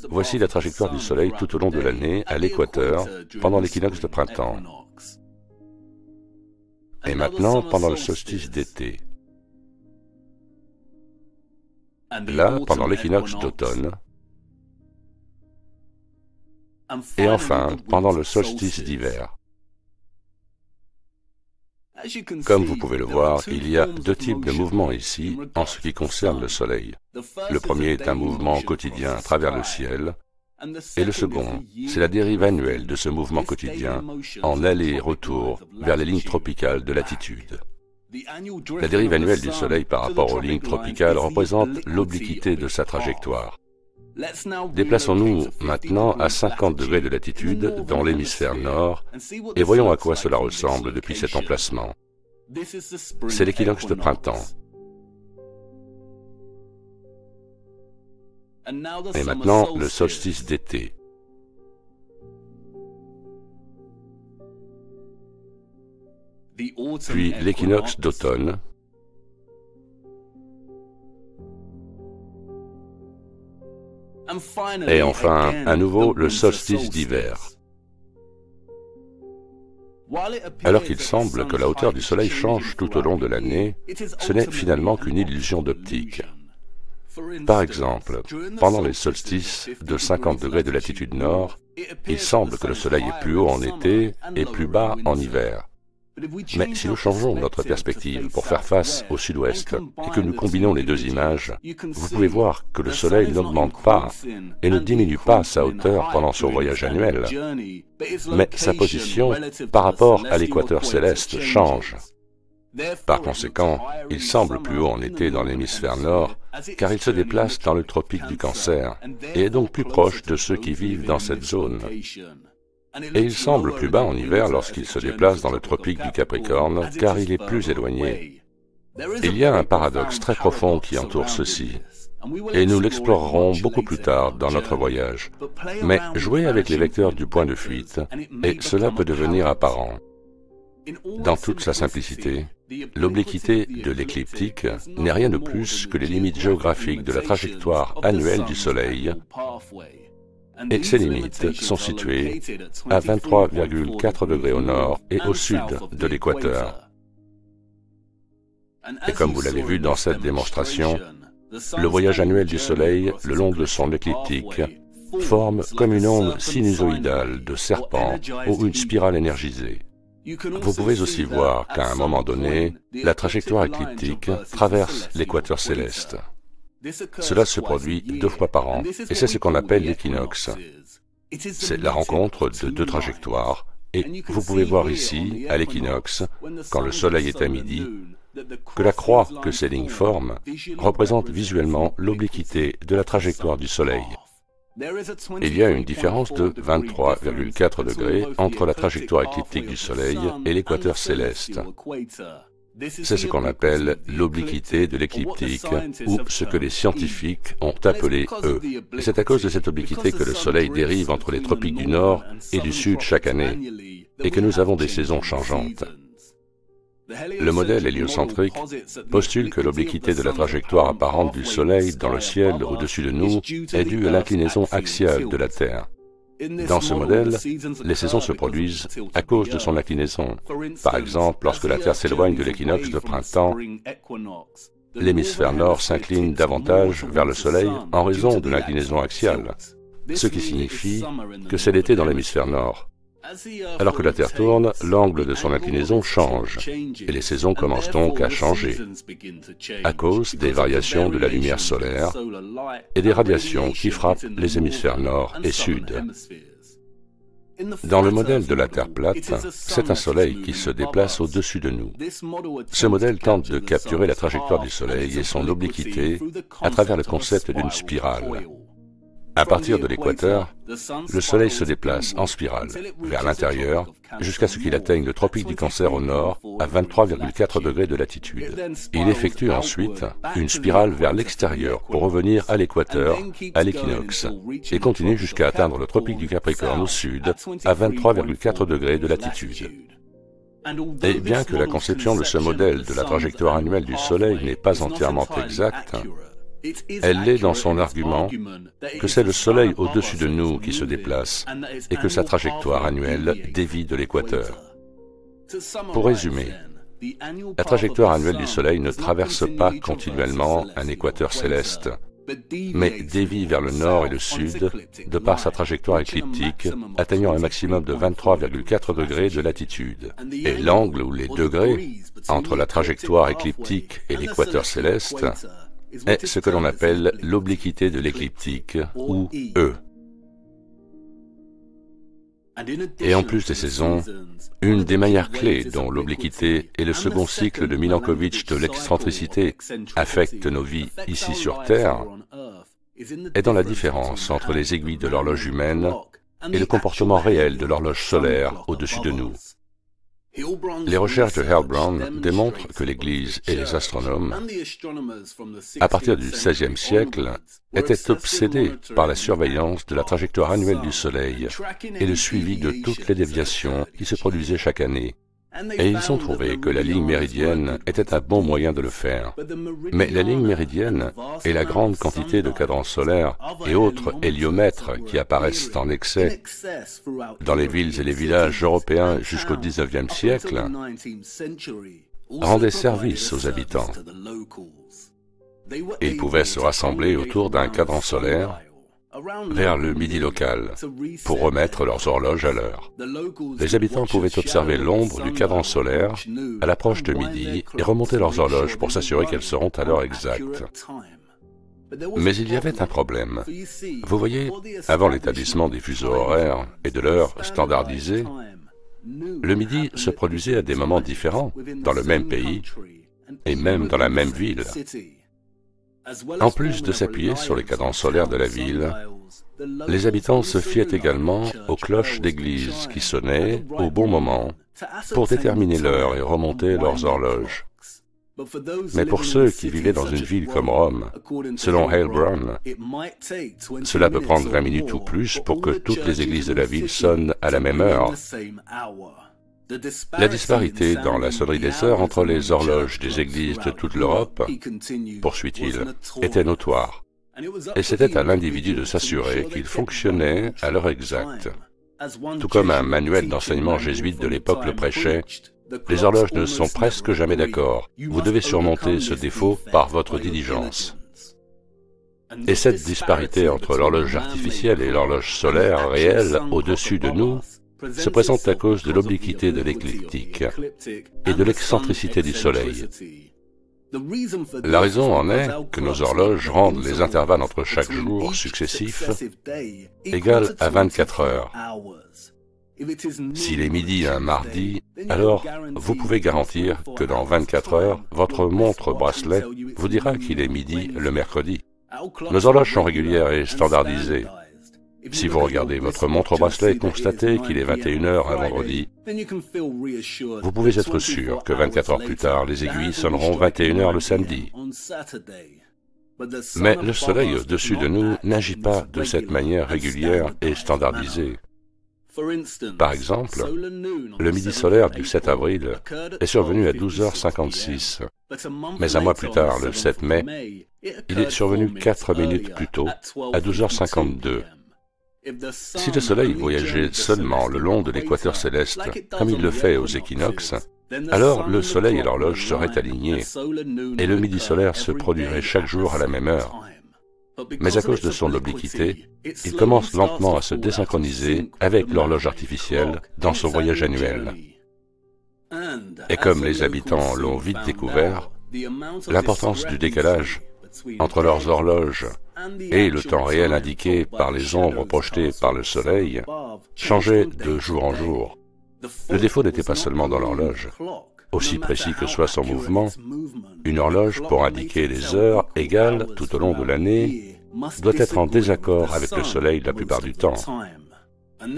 Voici la trajectoire du Soleil tout au long de l'année à l'équateur pendant l'équinoxe de printemps. Et maintenant pendant le solstice d'été. Là, pendant l'équinoxe d'automne. Et enfin, pendant le solstice d'hiver. Comme vous pouvez le voir, il y a 2 types de mouvements ici en ce qui concerne le Soleil. Le premier est un mouvement quotidien à travers le ciel, et le second, c'est la dérive annuelle de ce mouvement quotidien en aller et retour vers les lignes tropicales de latitude. La dérive annuelle du Soleil par rapport aux lignes tropicales représente l'obliquité de sa trajectoire. Déplaçons-nous maintenant à 50 degrés de latitude dans l'hémisphère nord et voyons à quoi cela ressemble depuis cet emplacement. C'est l'équinoxe de printemps. Et maintenant, le solstice d'été. Puis l'équinoxe d'automne. Et enfin, à nouveau, le solstice d'hiver. Alors qu'il semble que la hauteur du Soleil change tout au long de l'année, ce n'est finalement qu'une illusion d'optique. Par exemple, pendant les solstices de 50 degrés de latitude nord, il semble que le Soleil est plus haut en été et plus bas en hiver. Mais si nous changeons notre perspective pour faire face au sud-ouest et que nous combinons les deux images, vous pouvez voir que le Soleil n'augmente pas et ne diminue pas sa hauteur pendant son voyage annuel, mais sa position par rapport à l'équateur céleste change. Par conséquent, il semble plus haut en été dans l'hémisphère nord, car il se déplace dans le tropique du Cancer et est donc plus proche de ceux qui vivent dans cette zone. Et il semble plus bas en hiver lorsqu'il se déplace dans le tropique du Capricorne, car il est plus éloigné. Il y a un paradoxe très profond qui entoure ceci, et nous l'explorerons beaucoup plus tard dans notre voyage. Mais jouez avec les vecteurs du point de fuite, et cela peut devenir apparent. Dans toute sa simplicité, l'obliquité de l'écliptique n'est rien de plus que les limites géographiques de la trajectoire annuelle du Soleil, et ces limites sont situées à 23,4 degrés au nord et au sud de l'équateur. Et comme vous l'avez vu dans cette démonstration, le voyage annuel du Soleil le long de son écliptique forme comme une onde sinusoïdale de serpent ou une spirale énergisée. Vous pouvez aussi voir qu'à un moment donné, la trajectoire écliptique traverse l'équateur céleste. Cela se produit 2 fois par an, et c'est ce qu'on appelle l'équinoxe. C'est la rencontre de 2 trajectoires, et vous pouvez voir ici, à l'équinoxe, quand le Soleil est à midi, que la croix que ces lignes forment représente visuellement l'obliquité de la trajectoire du Soleil. Il y a une différence de 23,4 degrés entre la trajectoire écliptique du Soleil et l'équateur céleste. C'est ce qu'on appelle l'obliquité de l'écliptique, ou ce que les scientifiques ont appelé E. Et c'est à cause de cette obliquité que le Soleil dérive entre les tropiques du Nord et du Sud chaque année, et que nous avons des saisons changeantes. Le modèle héliocentrique postule que l'obliquité de la trajectoire apparente du Soleil dans le ciel au-dessus de nous est due à l'inclinaison axiale de la Terre. Dans ce modèle, les saisons se produisent à cause de son inclinaison. Par exemple, lorsque la Terre s'éloigne de l'équinoxe de printemps, l'hémisphère nord s'incline davantage vers le Soleil en raison de l'inclinaison axiale, ce qui signifie que c'est l'été dans l'hémisphère nord. Alors que la Terre tourne, l'angle de son inclinaison change, et les saisons commencent donc à changer, à cause des variations de la lumière solaire et des radiations qui frappent les hémisphères nord et sud. Dans le modèle de la Terre plate, c'est un Soleil qui se déplace au-dessus de nous. Ce modèle tente de capturer la trajectoire du Soleil et son obliquité à travers le concept d'une spirale. À partir de l'équateur, le Soleil se déplace en spirale vers l'intérieur jusqu'à ce qu'il atteigne le tropique du Cancer au nord à 23,4 degrés de latitude. Il effectue ensuite une spirale vers l'extérieur pour revenir à l'équateur, à l'équinoxe, et continue jusqu'à atteindre le tropique du Capricorne au sud à 23,4 degrés de latitude. Et bien que la conception de ce modèle de la trajectoire annuelle du Soleil n'est pas entièrement exacte, elle l'est dans son argument que c'est le Soleil au-dessus de nous qui se déplace et que sa trajectoire annuelle dévie de l'équateur. Pour résumer, la trajectoire annuelle du Soleil ne traverse pas continuellement un équateur céleste, mais dévie vers le nord et le sud de par sa trajectoire écliptique, atteignant un maximum de 23,4 degrés de latitude. Et l'angle ou les degrés entre la trajectoire écliptique et l'équateur céleste est ce que l'on appelle l'obliquité de l'écliptique, ou E. Et en plus des saisons, une des manières clés dont l'obliquité et le second cycle de Milankovitch de l'excentricité affectent nos vies ici sur Terre est dans la différence entre les aiguilles de l'horloge humaine et le comportement réel de l'horloge solaire au-dessus de nous. Les recherches de Heilbronn démontrent que l'Église et les astronomes, à partir du XVIe siècle, étaient obsédés par la surveillance de la trajectoire annuelle du Soleil et le suivi de toutes les déviations qui se produisaient chaque année. Et ils ont trouvé que la ligne méridienne était un bon moyen de le faire. Mais la ligne méridienne et la grande quantité de cadrans solaires et autres héliomètres qui apparaissent en excès dans les villes et les villages européens jusqu'au XIXe siècle rendaient service aux habitants. Ils pouvaient se rassembler autour d'un cadran solaire vers le midi local pour remettre leurs horloges à l'heure. Les habitants pouvaient observer l'ombre du cadran solaire à l'approche de midi et remonter leurs horloges pour s'assurer qu'elles seront à l'heure exacte. Mais il y avait un problème. Vous voyez, avant l'établissement des fuseaux horaires et de l'heure standardisée, le midi se produisait à des moments différents dans le même pays et même dans la même ville. En plus de s'appuyer sur les cadrans solaires de la ville, les habitants se fiaient également aux cloches d'église qui sonnaient au bon moment pour déterminer l'heure et remonter leurs horloges. Mais pour ceux qui vivaient dans une ville comme Rome, selon Heilbronn, cela peut prendre 20 minutes ou plus pour que toutes les églises de la ville sonnent à la même heure. La disparité dans la sonnerie des heures entre les horloges des églises de toute l'Europe, poursuit-il, était notoire. Et c'était à l'individu de s'assurer qu'il fonctionnait à l'heure exacte. Tout comme un manuel d'enseignement jésuite de l'époque le prêchait, les horloges ne sont presque jamais d'accord. Vous devez surmonter ce défaut par votre diligence. Et cette disparité entre l'horloge artificielle et l'horloge solaire réelle au-dessus de nous se présente à cause de l'obliquité de l'écliptique et de l'excentricité du Soleil. La raison en est que nos horloges rendent les intervalles entre chaque jour successif égal à 24 heures. S'il est midi un mardi, alors vous pouvez garantir que dans 24 heures, votre montre-bracelet vous dira qu'il est midi le mercredi. Nos horloges sont régulières et standardisées. Si vous regardez votre montre-bracelet et constatez qu'il est 21 heures un vendredi, vous pouvez être sûr que 24 heures plus tard, les aiguilles sonneront 21 heures le samedi. Mais le Soleil au-dessus de nous n'agit pas de cette manière régulière et standardisée. Par exemple, le midi solaire du 7 avril est survenu à 12h56, mais un mois plus tard, le 7 mai, il est survenu 4 minutes plus tôt, à 12h52. Si le Soleil voyageait seulement le long de l'équateur céleste, comme il le fait aux équinoxes, alors le Soleil et l'horloge seraient alignés, et le midi solaire se produirait chaque jour à la même heure. Mais à cause de son obliquité, il commence lentement à se désynchroniser avec l'horloge artificielle dans son voyage annuel. Et comme les habitants l'ont vite découvert, l'importance du décalage entre leurs horloges et le temps réel indiqué par les ombres projetées par le Soleil changeait de jour en jour. Le défaut n'était pas seulement dans l'horloge. Aussi précis que soit son mouvement, une horloge pour indiquer les heures égales tout au long de l'année doit être en désaccord avec le Soleil la plupart du temps.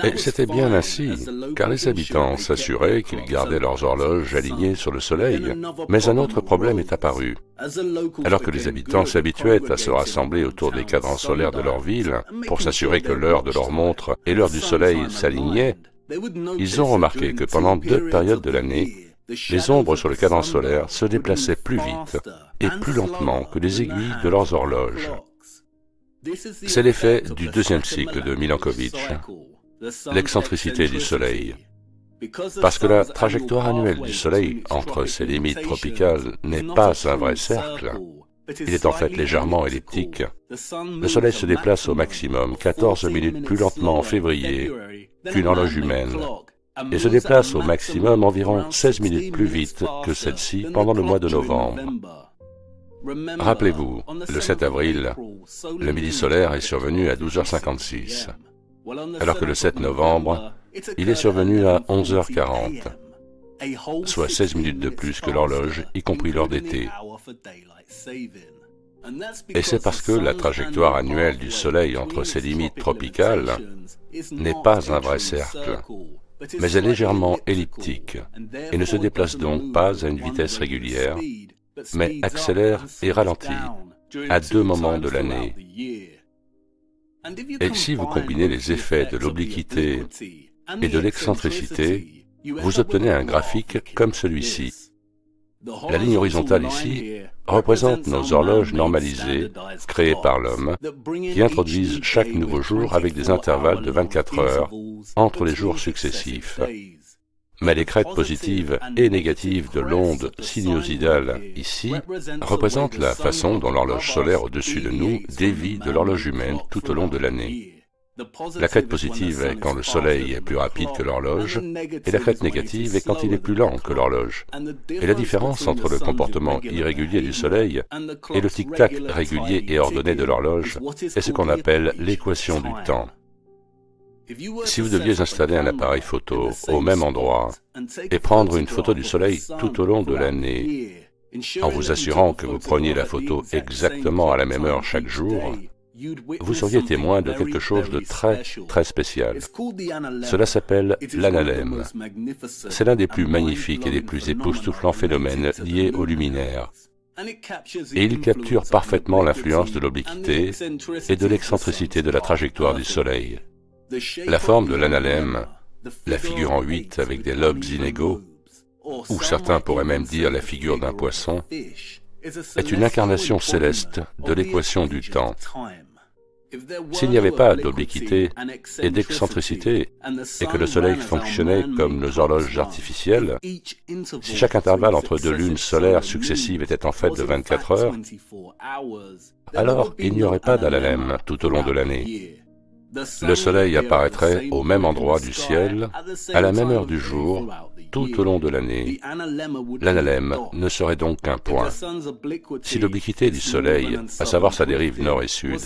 Et c'était bien ainsi, car les habitants s'assuraient qu'ils gardaient leurs horloges alignées sur le Soleil. Mais un autre problème est apparu. Alors que les habitants s'habituaient à se rassembler autour des cadrans solaires de leur ville pour s'assurer que l'heure de leur montre et l'heure du Soleil s'alignaient, ils ont remarqué que pendant 2 périodes de l'année, les ombres sur le cadran solaire se déplaçaient plus vite et plus lentement que les aiguilles de leurs horloges. C'est l'effet du deuxième cycle de Milankovitch, l'excentricité du Soleil. Parce que la trajectoire annuelle du Soleil entre ses limites tropicales n'est pas un vrai cercle, il est en fait légèrement elliptique. Le Soleil se déplace au maximum 14 minutes plus lentement en février qu'une horloge humaine, et se déplace au maximum environ 16 minutes plus vite que celle-ci pendant le mois de novembre. Rappelez-vous, le 7 avril, le midi solaire est survenu à 12h56, alors que le 7 novembre, il est survenu à 11h40, soit 16 minutes de plus que l'horloge, y compris l'heure d'été. Et c'est parce que la trajectoire annuelle du Soleil entre ses limites tropicales n'est pas un vrai cercle, mais est légèrement elliptique et ne se déplace donc pas à une vitesse régulière, mais accélère et ralentit à deux moments de l'année. Et si vous combinez les effets de l'obliquité et de l'excentricité, vous obtenez un graphique comme celui-ci. La ligne horizontale ici représente nos horloges normalisées créées par l'homme qui introduisent chaque nouveau jour avec des intervalles de 24 heures entre les jours successifs. Mais les crêtes positives et négatives de l'onde sinusoïdale ici représentent la façon dont l'horloge solaire au-dessus de nous dévie de l'horloge humaine tout au long de l'année. La crête positive est quand le Soleil est plus rapide que l'horloge, et la crête négative est quand il est plus lent que l'horloge. Et la différence entre le comportement irrégulier du Soleil et le tic-tac régulier et ordonné de l'horloge est ce qu'on appelle l'équation du temps. Si vous deviez installer un appareil photo au même endroit et prendre une photo du Soleil tout au long de l'année, en vous assurant que vous preniez la photo exactement à la même heure chaque jour, vous seriez témoin de quelque chose de très spécial. Cela s'appelle l'analème. C'est l'un des plus magnifiques et des plus époustouflants phénomènes liés aux luminaires. Et il capture parfaitement l'influence de l'obliquité et de l'excentricité de la trajectoire du Soleil. La forme de l'analème, la figure en 8 avec des lobes inégaux, ou certains pourraient même dire la figure d'un poisson, est une incarnation céleste de l'équation du temps. S'il n'y avait pas d'obliquité et d'excentricité, et que le Soleil fonctionnait comme nos horloges artificielles, si chaque intervalle entre deux lunes solaires successives était en fait de 24 heures, alors il n'y aurait pas d'analème tout au long de l'année. Le Soleil apparaîtrait au même endroit du ciel, à la même heure du jour, tout au long de l'année. L'analème ne serait donc qu'un point. Si l'obliquité du Soleil, à savoir sa dérive nord et sud,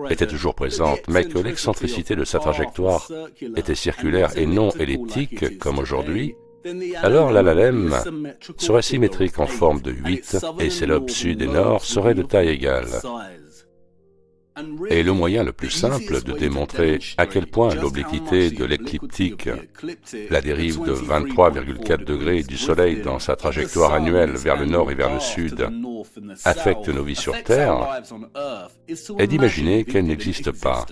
était toujours présente, mais que l'excentricité de sa trajectoire était circulaire et non elliptique, comme aujourd'hui, alors l'analème serait symétrique en forme de 8 et ses lobes sud et nord seraient de taille égale. Et le moyen le plus simple de démontrer à quel point l'obliquité de l'écliptique, la dérive de 23,4 degrés du Soleil dans sa trajectoire annuelle vers le nord et vers le sud, affecte nos vies sur Terre, est d'imaginer qu'elle n'existe pas.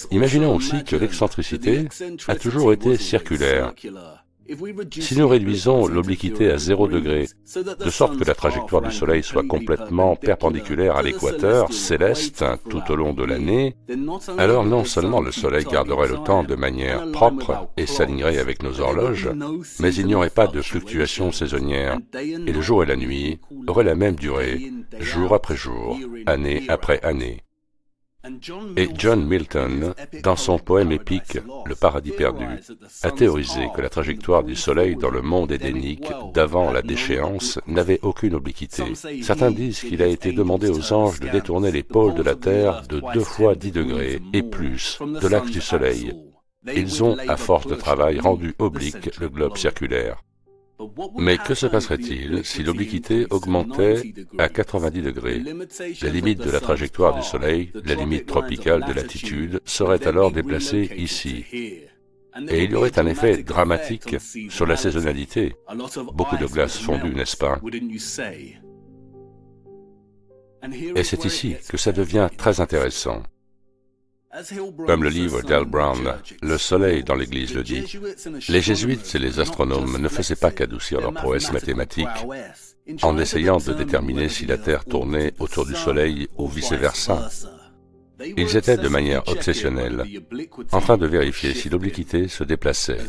Imaginons aussi que l'excentricité a toujours été circulaire. Si nous réduisons l'obliquité à 0 degré, de sorte que la trajectoire du Soleil soit complètement perpendiculaire à l'équateur céleste tout au long de l'année, alors non seulement le Soleil garderait le temps de manière propre et s'alignerait avec nos horloges, mais il n'y aurait pas de fluctuations saisonnières, et le jour et la nuit auraient la même durée, jour après jour, année après année. Et John Milton, dans son poème épique « Le paradis perdu », a théorisé que la trajectoire du Soleil dans le monde édénique d'avant la déchéance n'avait aucune obliquité. Certains disent qu'il a été demandé aux anges de détourner les pôles de la Terre de 2 fois 10 degrés et plus de l'axe du Soleil. Ils ont, à force de travail, rendu oblique le globe circulaire. Mais que se passerait-il si l'obliquité augmentait à 90 degrés? La limite de la trajectoire du Soleil, la limite tropicale de latitude, serait alors déplacée ici. Et il y aurait un effet dramatique sur la saisonnalité. Beaucoup de glace fondue, n'est-ce pas? Et c'est ici que ça devient très intéressant. Comme le livre d'Al Brown, Le Soleil dans l'Église le dit, les jésuites et les astronomes ne faisaient pas qu'adoucir leur prouesse mathématique en essayant de déterminer si la Terre tournait autour du Soleil ou vice-versa. Ils étaient de manière obsessionnelle en train de vérifier si l'obliquité se déplaçait.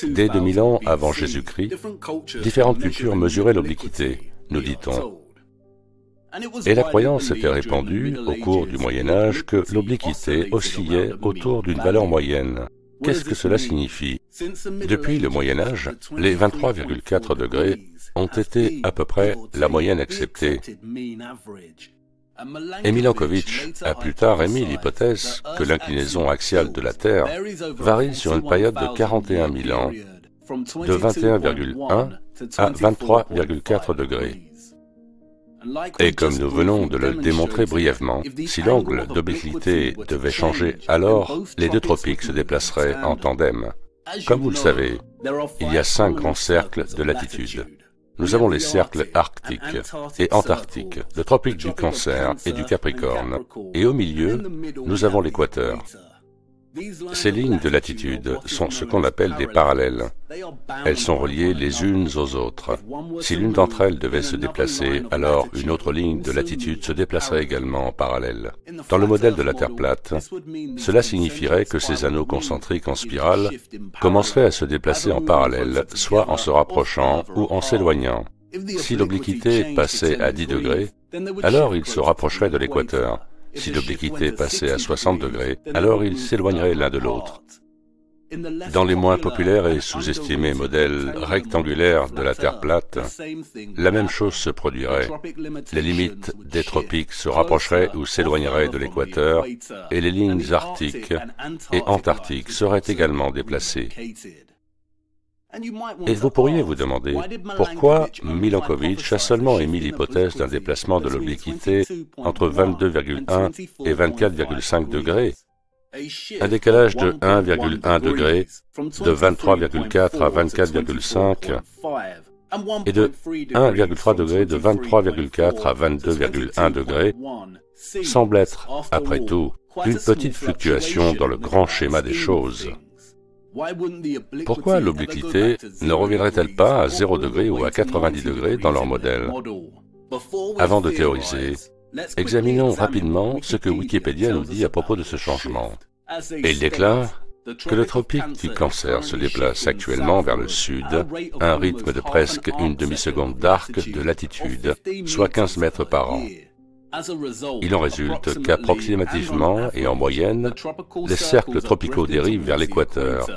Dès 2000 ans avant Jésus-Christ, différentes cultures mesuraient l'obliquité, nous dit-on. Et la croyance était répandue au cours du Moyen-Âge que l'obliquité oscillait autour d'une valeur moyenne. Qu'est-ce que cela signifie? Depuis le Moyen-Âge, les 23,4 degrés ont été à peu près la moyenne acceptée. Et Milankovitch a plus tard émis l'hypothèse que l'inclinaison axiale de la Terre varie sur une période de 41 000 ans, de 21,1 à 23,4 degrés. Et comme nous venons de le démontrer brièvement, si l'angle d'obliquité devait changer, alors les deux tropiques se déplaceraient en tandem. Comme vous le savez, il y a 5 grands cercles de latitude. Nous avons les cercles arctiques et antarctiques, le tropique du Cancer et du Capricorne, et au milieu, nous avons l'équateur. Ces lignes de latitude sont ce qu'on appelle des parallèles. Elles sont reliées les unes aux autres. Si l'une d'entre elles devait se déplacer, alors une autre ligne de latitude se déplacerait également en parallèle. Dans le modèle de la Terre plate, cela signifierait que ces anneaux concentriques en spirale commenceraient à se déplacer en parallèle, soit en se rapprochant ou en s'éloignant. Si l'obliquité passait à 10 degrés, alors ils se rapprocheraient de l'équateur. Si l'obliquité passait à 60 degrés, alors ils s'éloigneraient l'un de l'autre. Dans les moins populaires et sous-estimés modèles rectangulaires de la Terre plate, la même chose se produirait. Les limites des tropiques se rapprocheraient ou s'éloigneraient de l'équateur, et les lignes arctiques et antarctiques seraient également déplacées. Et vous pourriez vous demander pourquoi Milankovitch a seulement émis l'hypothèse d'un déplacement de l'obliquité entre 22,1 et 24,5 degrés, un décalage de 1,1 degré, de 23,4 à 24,5 et de 1,3 degré de 23,4 à 22,1 degrés semble être, après tout, une petite fluctuation dans le grand schéma des choses. Pourquoi l'obliquité ne reviendrait-elle pas à 0 degré ou à 90 degrés dans leur modèle? Avant de théoriser, examinons rapidement ce que Wikipédia nous dit à propos de ce changement. Il déclare que le tropique du Cancer se déplace actuellement vers le sud à un rythme de presque une demi-seconde d'arc de latitude, soit 15 mètres par an. Il en résulte qu'approximativement et en moyenne, les cercles tropicaux dérivent vers l'équateur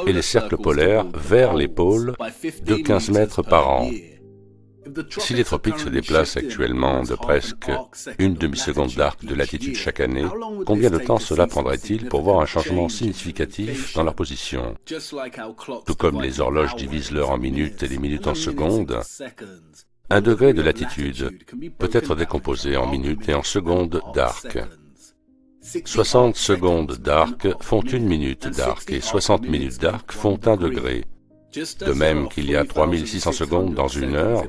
et les cercles polaires vers les pôles de 15 mètres par an. Si les tropiques se déplacent actuellement de presque une demi-seconde d'arc de latitude chaque année, combien de temps cela prendrait-il pour voir un changement significatif dans leur position? Tout comme les horloges divisent l'heure en minutes et les minutes en secondes, un degré de latitude peut être décomposé en minutes et en secondes d'arc. 60 secondes d'arc font une minute d'arc et 60 minutes d'arc font un degré. De même qu'il y a 3600 secondes dans une heure,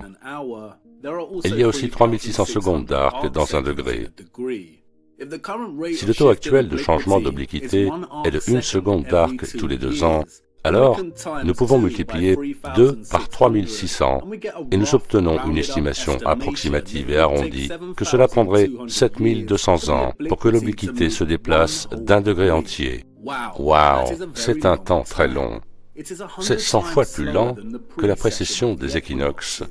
il y a aussi 3600 secondes d'arc dans un degré. Si le taux actuel de changement d'obliquité est de 1 seconde d'arc tous les 2 ans, alors nous pouvons multiplier 2 par 3600 et nous obtenons une estimation approximative et arrondie que cela prendrait 7200 ans pour que l'obliquité se déplace d'1 degré entier. Waouh, c'est un temps très long. C'est 100 fois plus lent que la précession des équinoxes,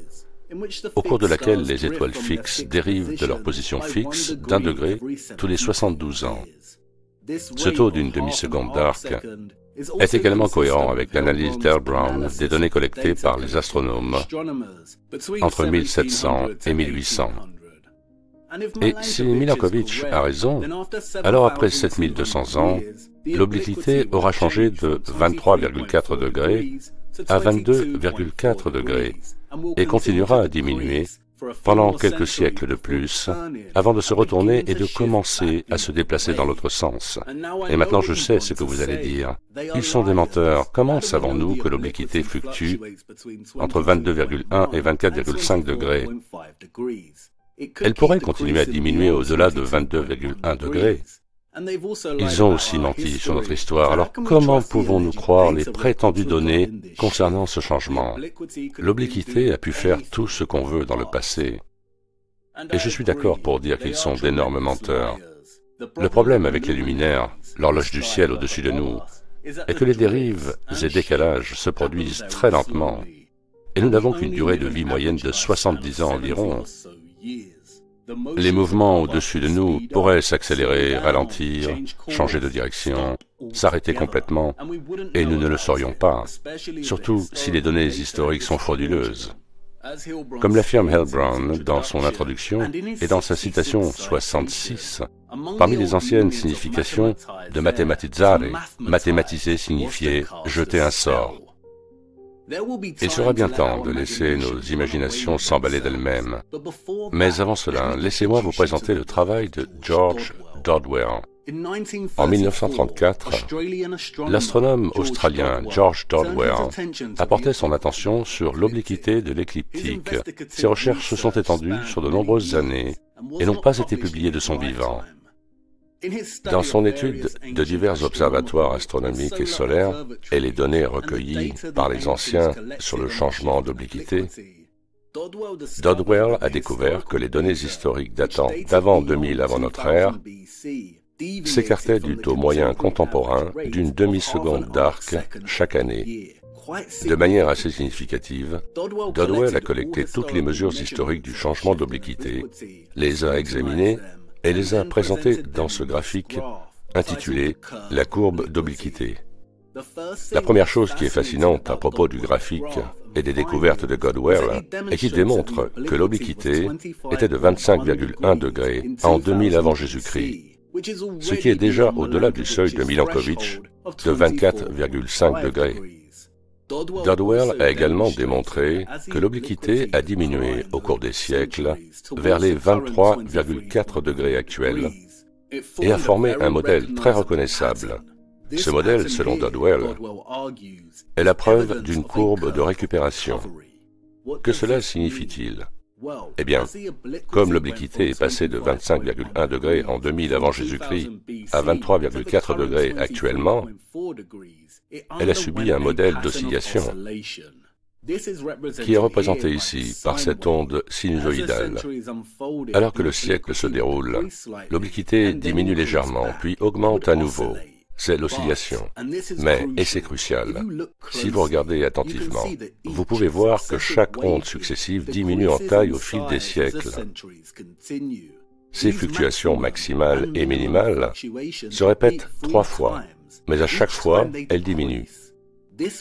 au cours de laquelle les étoiles fixes dérivent de leur position fixe d'1 degré tous les 72 ans. Ce taux d'une demi-seconde d'arc est également cohérent avec l'analyse d'Earl Brown des données collectées par les astronomes entre 1700 et 1800. Et si Milankovitch a raison, alors après 7200 ans, l'obliquité aura changé de 23,4 degrés à 22,4 degrés et continuera à diminuer pendant quelques siècles de plus, avant de se retourner et de commencer à se déplacer dans l'autre sens. Et maintenant je sais ce que vous allez dire. Ils sont des menteurs. Comment savons-nous que l'obliquité fluctue entre 22,1 et 24,5 degrés? Elle pourrait continuer à diminuer au-delà de 22,1 degrés. Ils ont aussi menti sur notre histoire, alors comment pouvons-nous croire les prétendues données concernant ce changement? L'obliquité a pu faire tout ce qu'on veut dans le passé. Et je suis d'accord pour dire qu'ils sont d'énormes menteurs. Le problème avec les luminaires, l'horloge du ciel au-dessus de nous, est que les dérives et décalages se produisent très lentement. Et nous n'avons qu'une durée de vie moyenne de 70 ans environ. Les mouvements au-dessus de nous pourraient s'accélérer, ralentir, changer de direction, s'arrêter complètement, et nous ne le saurions pas, surtout si les données historiques sont frauduleuses. Comme l'affirme Earl Brown dans son introduction et dans sa citation 66, parmi les anciennes significations de mathématisare, mathématiser signifiait jeter un sort. Il sera bien temps de laisser nos imaginations s'emballer d'elles-mêmes. Mais avant cela, laissez-moi vous présenter le travail de George Dodwell. En 1934, l'astronome australien George Dodwell a porté son attention sur l'obliquité de l'écliptique. Ses recherches se sont étendues sur de nombreuses années et n'ont pas été publiées de son vivant. Dans son étude de divers observatoires astronomiques et solaires et les données recueillies par les anciens sur le changement d'obliquité, Dodwell a découvert que les données historiques datant d'avant 2000 avant notre ère s'écartaient du taux moyen contemporain d'une demi-seconde d'arc chaque année. De manière assez significative, Dodwell a collecté toutes les mesures historiques du changement d'obliquité, les a examinées et les a présentées dans ce graphique intitulé « La courbe d'obliquité ». La première chose qui est fascinante à propos du graphique et des découvertes de Dodwell est qu'il démontre que l'obliquité était de 25,1 degrés en 2000 avant Jésus-Christ, ce qui est déjà au-delà du seuil de Milankovitch de 24,5 degrés. Dodwell a également démontré que l'obliquité a diminué au cours des siècles vers les 23,4 degrés actuels et a formé un modèle très reconnaissable. Ce modèle, selon Dodwell, est la preuve d'une courbe de récupération. Que cela signifie-t-il? Eh bien, comme l'obliquité est passée de 25,1 degrés en 2000 avant Jésus-Christ à 23,4 degrés actuellement, elle a subi un modèle d'oscillation, qui est représenté ici par cette onde sinusoïdale. Alors que le siècle se déroule, l'obliquité diminue légèrement, puis augmente à nouveau. C'est l'oscillation. Mais, et c'est crucial, si vous regardez attentivement, vous pouvez voir que chaque onde successive diminue en taille au fil des siècles. Ces fluctuations maximales et minimales se répètent 3 fois, mais à chaque fois, elles diminuent.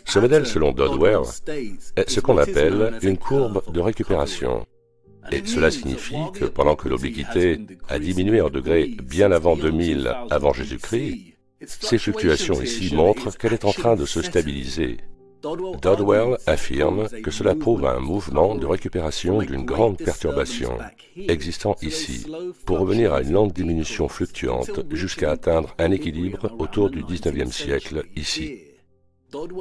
Ce modèle, selon Dodwell, est ce qu'on appelle une courbe de récupération. Et cela signifie que pendant que l'obliquité a diminué en degrés bien avant 2000 avant Jésus-Christ, ces fluctuations ici montrent qu'elle est en train de se stabiliser. Dodwell affirme que cela prouve un mouvement de récupération d'une grande perturbation existant ici, pour revenir à une lente diminution fluctuante jusqu'à atteindre un équilibre autour du XIXe siècle ici.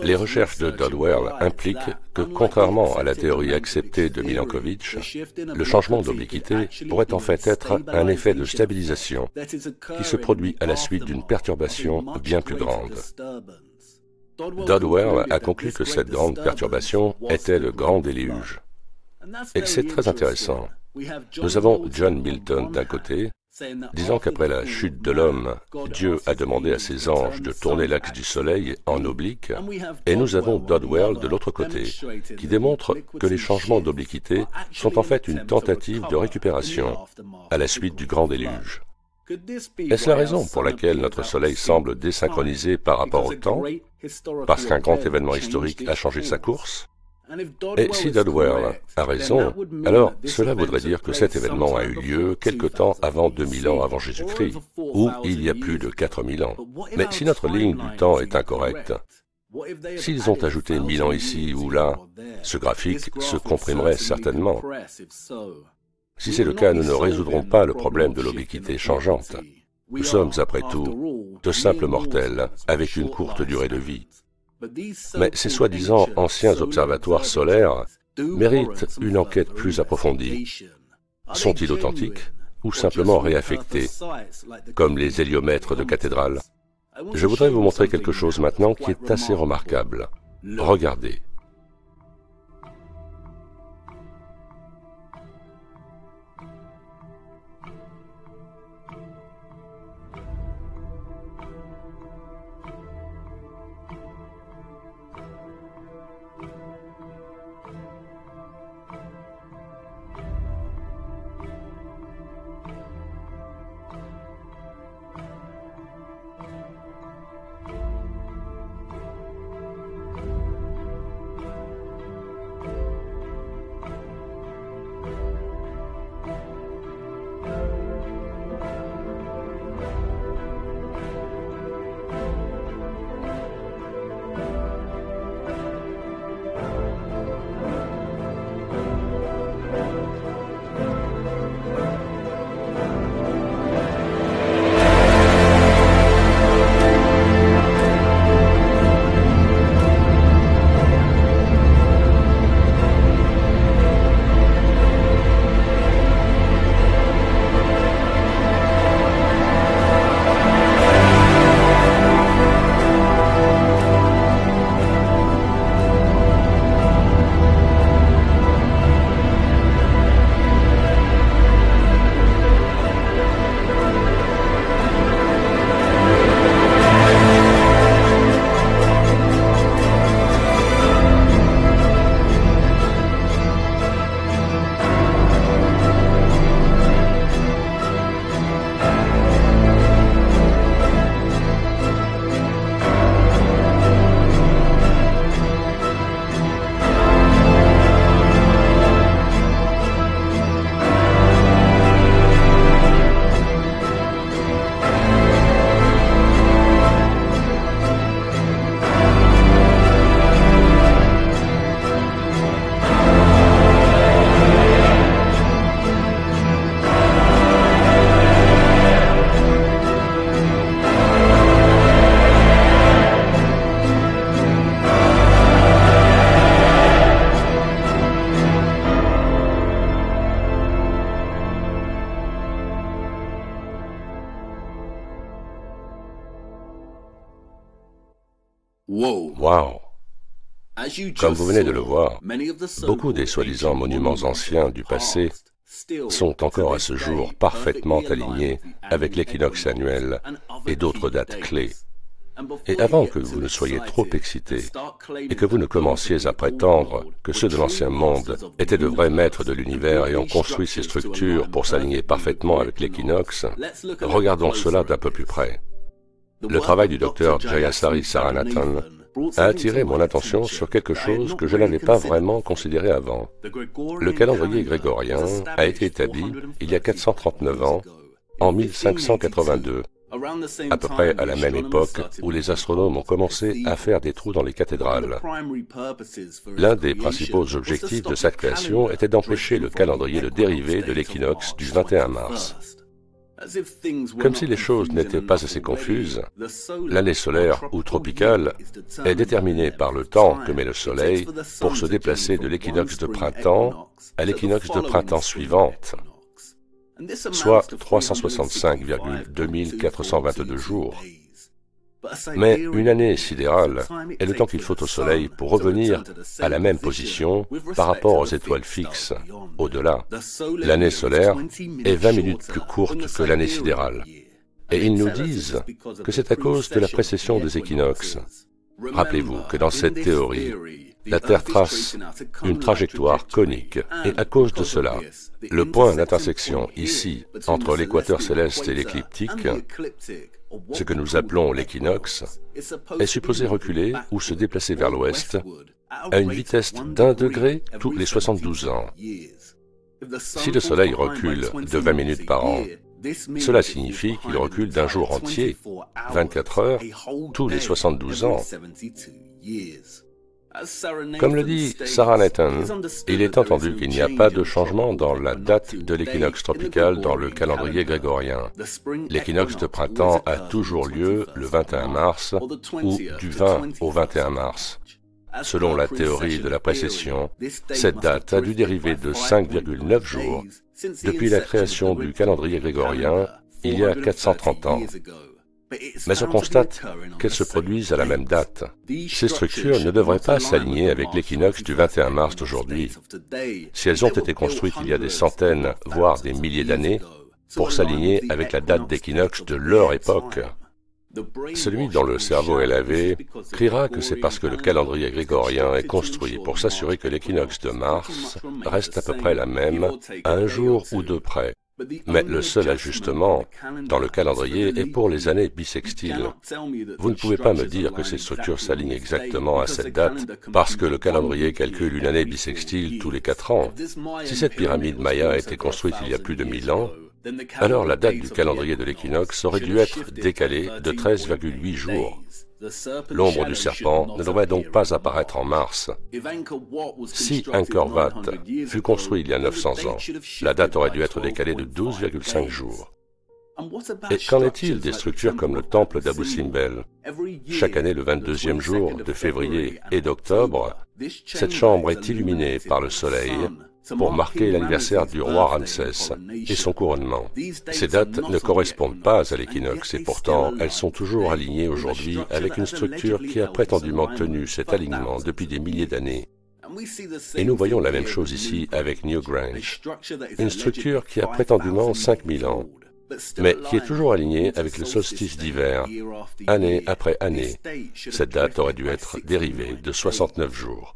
Les recherches de Dodwell impliquent que, contrairement à la théorie acceptée de Milankovitch, le changement d'obliquité pourrait en fait être un effet de stabilisation qui se produit à la suite d'une perturbation bien plus grande. Dodwell a conclu que cette grande perturbation était le grand déluge. Et c'est très intéressant. Nous avons John Milton d'un côté, disant qu'après la chute de l'homme, Dieu a demandé à ses anges de tourner l'axe du Soleil en oblique, et nous avons Dodwell de l'autre côté, qui démontre que les changements d'obliquité sont en fait une tentative de récupération à la suite du grand déluge. Est-ce la raison pour laquelle notre Soleil semble désynchronisé par rapport au temps, parce qu'un grand événement historique a changé sa course? Et si Dodwell a raison, alors cela voudrait dire que cet événement a eu lieu quelque temps avant 2000 ans avant Jésus-Christ, ou il y a plus de 4000 ans. Mais si notre ligne du temps est incorrecte, s'ils ont ajouté 1000 ans ici ou là, ce graphique se comprimerait certainement. Si c'est le cas, nous ne résoudrons pas le problème de l'obliquité changeante. Nous sommes, après tout, de simples mortels avec une courte durée de vie. Mais ces soi-disant anciens observatoires solaires méritent une enquête plus approfondie. Sont-ils authentiques ou simplement réaffectés, comme les héliomètres de cathédrale? Je voudrais vous montrer quelque chose maintenant qui est assez remarquable. Regardez. Wow! Comme vous venez de le voir, beaucoup des soi-disant monuments anciens du passé sont encore à ce jour parfaitement alignés avec l'équinoxe annuel et d'autres dates clés. Et avant que vous ne soyez trop excités et que vous ne commenciez à prétendre que ceux de l'ancien monde étaient de vrais maîtres de l'univers et ont construit ces structures pour s'aligner parfaitement avec l'équinoxe, regardons cela d'un peu plus près. Le travail du docteur Jayasari Saranathan a attiré mon attention sur quelque chose que je n'avais pas vraiment considéré avant. Le calendrier grégorien a été établi il y a 439 ans, en 1582, à peu près à la même époque où les astronomes ont commencé à faire des trous dans les cathédrales. L'un des principaux objectifs de cette création était d'empêcher le calendrier de dériver de l'équinoxe du 21 mars. Comme si les choses n'étaient pas assez confuses, l'année solaire ou tropicale est déterminée par le temps que met le Soleil pour se déplacer de l'équinoxe de printemps à l'équinoxe de printemps suivante, soit 365,2422 jours. Mais une année sidérale est le temps qu'il faut au Soleil pour revenir à la même position par rapport aux étoiles fixes, au-delà. L'année solaire est 20 minutes plus courte que l'année sidérale. Et ils nous disent que c'est à cause de la précession des équinoxes. Rappelez-vous que dans cette théorie, la Terre trace une trajectoire conique, et à cause de cela, le point d'intersection ici, entre l'équateur céleste et l'écliptique, ce que nous appelons l'équinoxe, est supposé reculer ou se déplacer vers l'ouest à une vitesse d'1 degré tous les 72 ans. Si le Soleil recule de 20 minutes par an, cela signifie qu'il recule d'un jour entier, 24 heures, tous les 72 ans. Comme le dit Saranathan, il est entendu qu'il n'y a pas de changement dans la date de l'équinoxe tropical dans le calendrier grégorien. L'équinoxe de printemps a toujours lieu le 21 mars ou du 20 au 21 mars. Selon la théorie de la précession, cette date a dû dériver de 5,9 jours depuis la création du calendrier grégorien il y a 430 ans. Mais on constate qu'elles se produisent à la même date. Ces structures ne devraient pas s'aligner avec l'équinoxe du 21 mars d'aujourd'hui. Si elles ont été construites il y a des centaines, voire des milliers d'années, pour s'aligner avec la date d'équinoxe de leur époque, celui dont le cerveau est lavé criera que c'est parce que le calendrier grégorien est construit pour s'assurer que l'équinoxe de Mars reste à peu près la même, à un jour ou deux près. Mais le seul ajustement dans le calendrier est pour les années bissextiles. Vous ne pouvez pas me dire que ces structures s'alignent exactement à cette date parce que le calendrier calcule une année bissextile tous les 4 ans. Si cette pyramide Maya a été construite il y a plus de 1000 ans, alors la date du calendrier de l'équinoxe aurait dû être décalée de 13,8 jours. L'ombre du serpent ne devrait donc pas apparaître en mars. Si Angkor Wat fut construit il y a 900 ans, la date aurait dû être décalée de 12,5 jours. Et qu'en est-il des structures comme le temple d'Abu Simbel? Chaque année, le 22e jour de février et d'octobre, cette chambre est illuminée par le soleil pour marquer l'anniversaire du roi Ramsès et son couronnement. Ces dates ne correspondent pas à l'équinoxe et pourtant elles sont toujours alignées aujourd'hui avec une structure qui a prétendument tenu cet alignement depuis des milliers d'années. Et nous voyons la même chose ici avec Newgrange, une structure qui a prétendument 5000 ans, mais qui est toujours alignée avec le solstice d'hiver, année après année. Cette date aurait dû être dérivée de 69 jours.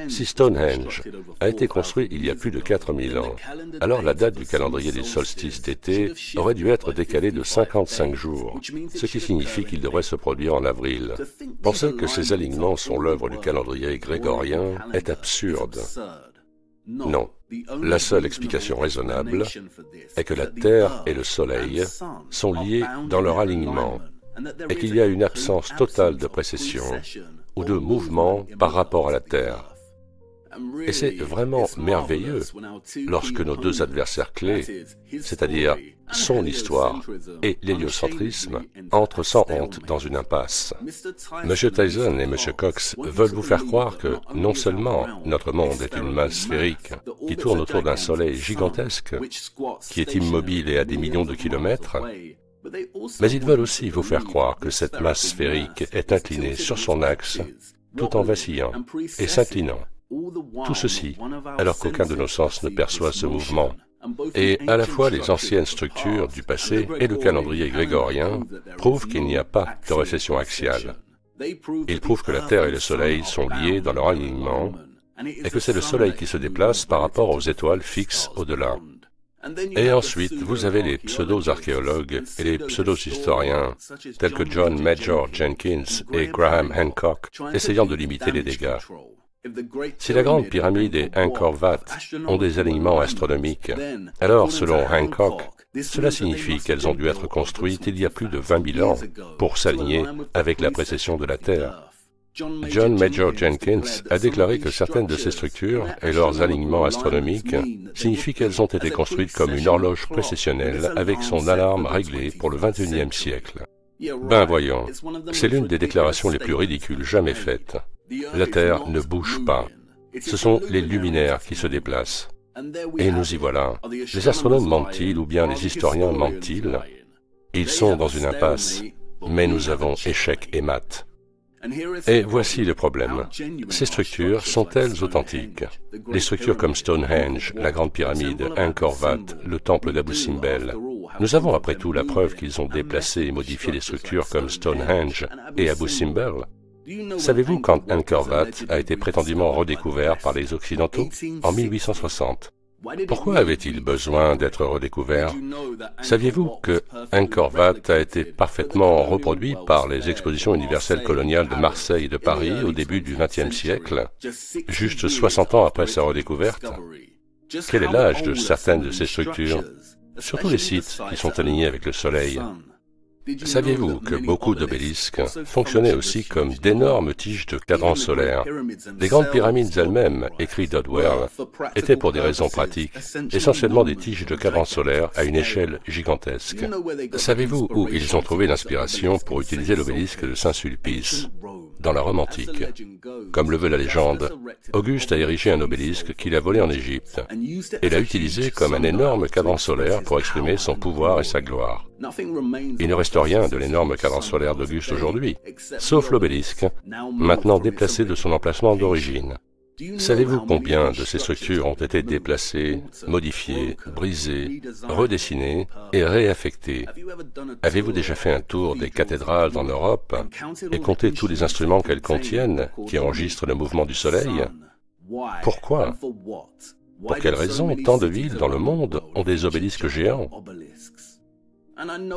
Si Stonehenge a été construit il y a plus de 4000 ans, alors la date du calendrier des solstices d'été aurait dû être décalée de 55 jours, ce qui signifie qu'il devrait se produire en avril. Penser que ces alignements sont l'œuvre du calendrier grégorien est absurde. Non, la seule explication raisonnable est que la Terre et le Soleil sont liés dans leur alignement et qu'il y a une absence totale de précession ou de mouvement par rapport à la Terre. Et c'est vraiment merveilleux lorsque nos deux adversaires clés, c'est-à-dire son histoire et l'héliocentrisme, entrent sans honte dans une impasse. M. Tyson et M. Cox veulent vous faire croire que non seulement notre monde est une masse sphérique qui tourne autour d'un soleil gigantesque, qui est immobile et à des millions de kilomètres, Mais ils veulent aussi vous faire croire que cette masse sphérique est inclinée sur son axe tout en vacillant et s'inclinant. Tout ceci alors qu'aucun de nos sens ne perçoit ce mouvement. Et à la fois les anciennes structures du passé et le calendrier grégorien prouvent qu'il n'y a pas de récession axiale. Ils prouvent que la Terre et le Soleil sont liés dans leur alignement et que c'est le Soleil qui se déplace par rapport aux étoiles fixes au-delà. Et ensuite, vous avez les pseudo-archéologues et les pseudo-historiens, tels que John Major Jenkins et Graham Hancock, essayant de limiter les dégâts. Si la Grande Pyramide et Angkor Wat ont des alignements astronomiques, alors, selon Hancock, cela signifie qu'elles ont dû être construites il y a plus de 20 000 ans pour s'aligner avec la précession de la Terre. John Major Jenkins a déclaré que certaines de ces structures et leurs alignements astronomiques signifient qu'elles ont été construites comme une horloge précessionnelle avec son alarme réglée pour le XXIe siècle. Ben voyons, c'est l'une des déclarations les plus ridicules jamais faites. La Terre ne bouge pas. Ce sont les luminaires qui se déplacent. Et nous y voilà. Les astronomes mentent-ils ou bien les historiens mentent-ils? Ils sont dans une impasse, mais nous avons échec et mat. Et voici le problème. Ces structures sont-elles authentiques? Les structures comme Stonehenge, la Grande Pyramide, Angkor Wat, le temple d'Abu Simbel. Nous avons après tout la preuve qu'ils ont déplacé et modifié les structures comme Stonehenge et Abu Simbel. Savez-vous quand Angkor Wat a été prétendument redécouvert par les Occidentaux? En 1860. Pourquoi avait-il besoin d'être redécouvert? Saviez-vous que Angkor Wat a été parfaitement reproduit par les expositions universelles coloniales de Marseille et de Paris au début du XXe siècle, juste 60 ans après sa redécouverte? Quel est l'âge de certaines de ces structures? Surtout les sites qui sont alignés avec le Soleil. Saviez-vous que beaucoup d'obélisques fonctionnaient aussi comme d'énormes tiges de cadrans solaires? Les grandes pyramides elles-mêmes, écrit Dodwell, étaient pour des raisons pratiques, essentiellement des tiges de cadrans solaires à une échelle gigantesque. Savez-vous où ils ont trouvé l'inspiration pour utiliser l'obélisque de Saint-Sulpice? Dans la Rome antique. Comme le veut la légende, Auguste a érigé un obélisque qu'il a volé en Égypte et l'a utilisé comme un énorme cadran solaire pour exprimer son pouvoir et sa gloire. Il ne reste rien de l'énorme cadran solaire d'Auguste aujourd'hui, sauf l'obélisque, maintenant déplacé de son emplacement d'origine. Savez-vous combien de ces structures ont été déplacées, modifiées, brisées, redessinées et réaffectées? Avez-vous déjà fait un tour des cathédrales en Europe et compté tous les instruments qu'elles contiennent qui enregistrent le mouvement du Soleil? Pourquoi? Pour quelles raisons tant de villes dans le monde ont des obélisques géants?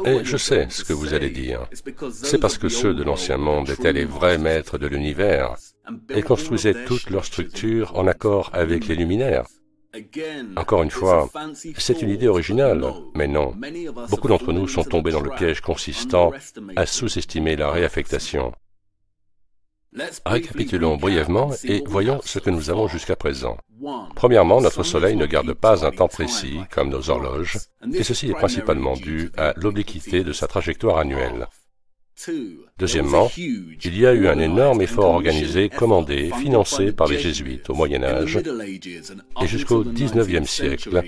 Et je sais ce que vous allez dire. C'est parce que ceux de l'Ancien Monde étaient les vrais maîtres de l'univers et construisaient toutes leurs structures en accord avec les luminaires. Encore une fois, c'est une idée originale, mais non. Beaucoup d'entre nous sont tombés dans le piège consistant à sous-estimer la réaffectation. Récapitulons brièvement et voyons ce que nous avons jusqu'à présent. Premièrement, notre Soleil ne garde pas un temps précis, comme nos horloges, et ceci est principalement dû à l'obliquité de sa trajectoire annuelle. Deuxièmement, il y a eu un énorme effort organisé, commandé, financé par les Jésuites au Moyen-Âge et jusqu'au XIXe siècle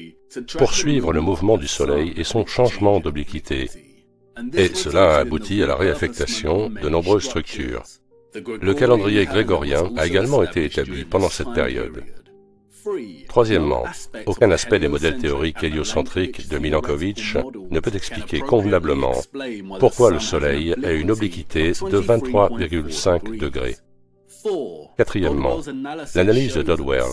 pour suivre le mouvement du Soleil et son changement d'obliquité. Et cela a abouti à la réaffectation de nombreuses structures. Le calendrier grégorien a également été établi pendant cette période. Troisièmement, aucun aspect des modèles théoriques héliocentriques de Milankovitch ne peut expliquer convenablement pourquoi le Soleil a une obliquité de 23,5 degrés. Quatrièmement, l'analyse de Dodwell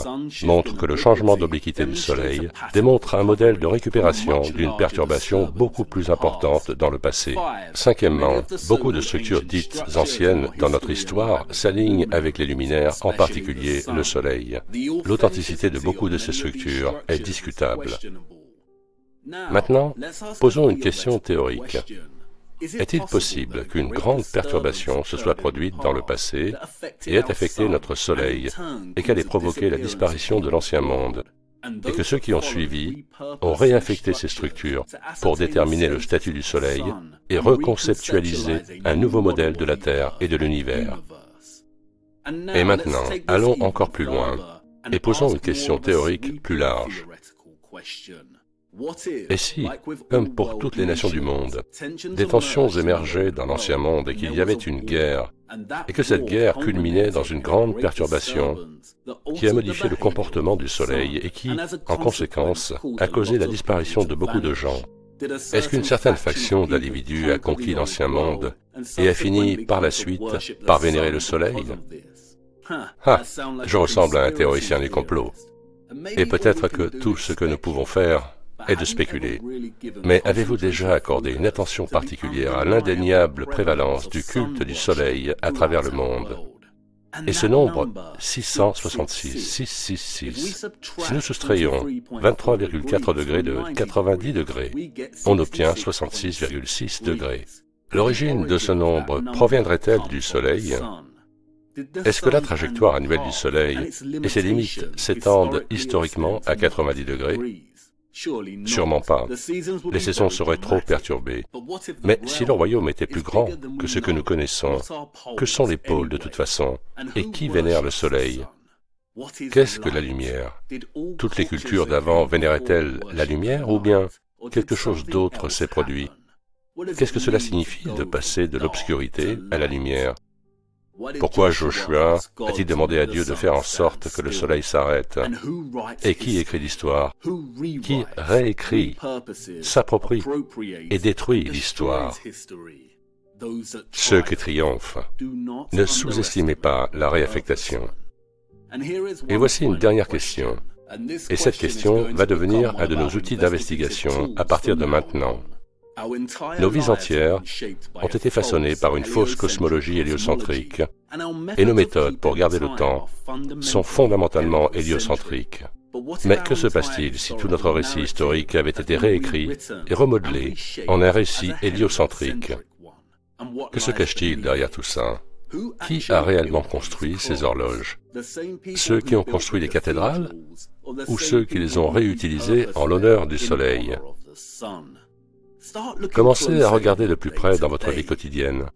montre que le changement d'obliquité du Soleil démontre un modèle de récupération d'une perturbation beaucoup plus importante dans le passé. Cinquièmement, beaucoup de structures dites anciennes dans notre histoire s'alignent avec les luminaires, en particulier le Soleil. L'authenticité de beaucoup de ces structures est discutable. Maintenant, posons une question théorique. Est-il possible qu'une grande perturbation se soit produite dans le passé et ait affecté notre Soleil et qu'elle ait provoqué la disparition de l'Ancien Monde et que ceux qui ont suivi ont réaffecté ces structures pour déterminer le statut du Soleil et reconceptualiser un nouveau modèle de la Terre et de l'univers? Et maintenant, allons encore plus loin et posons une question théorique plus large. Et si, comme pour toutes les nations du monde, des tensions émergeaient dans l'ancien monde et qu'il y avait une guerre, et que cette guerre culminait dans une grande perturbation qui a modifié le comportement du Soleil et qui, en conséquence, a causé la disparition de beaucoup de gens, est-ce qu'une certaine faction d'individus a conquis l'ancien monde et a fini, par la suite, par vénérer le Soleil? Ah, je ressemble à un théoricien du complot. Et peut-être que tout ce que nous pouvons faire est de spéculer. Mais avez-vous déjà accordé une attention particulière à l'indéniable prévalence du culte du Soleil à travers le monde? Et ce nombre, 666, 666, si nous soustrayons 23,4 degrés de 90 degrés, on obtient 66,6 degrés. L'origine de ce nombre proviendrait-elle du Soleil? Est-ce que la trajectoire annuelle du Soleil et ses limites s'étendent historiquement à 90 degrés? Sûrement pas. Les saisons seraient trop perturbées. Mais si le royaume était plus grand que ce que nous connaissons, que sont les pôles de toute façon? Et qui vénère le Soleil? Qu'est-ce que la lumière? Toutes les cultures d'avant vénéraient-elles la lumière ou bien quelque chose d'autre s'est produit? Qu'est-ce que cela signifie de passer de l'obscurité à la lumière? Pourquoi Joshua a-t-il demandé à Dieu de faire en sorte que le soleil s'arrête? Et qui écrit l'histoire? Qui réécrit, s'approprie et détruit l'histoire? Ceux qui triomphent. Ne sous-estimez pas la réaffectation. Et voici une dernière question. Et cette question va devenir un de nos outils d'investigation à partir de maintenant. Nos vies entières ont été façonnées par une fausse cosmologie héliocentrique, et nos méthodes pour garder le temps sont fondamentalement héliocentriques. Mais que se passe-t-il si tout notre récit historique avait été réécrit et remodelé en un récit héliocentrique? Que se cache-t-il derrière tout ça? Qui a réellement construit ces horloges? Ceux qui ont construit les cathédrales ou ceux qui les ont réutilisées en l'honneur du Soleil? Commencez à regarder de plus près dans votre vie quotidienne.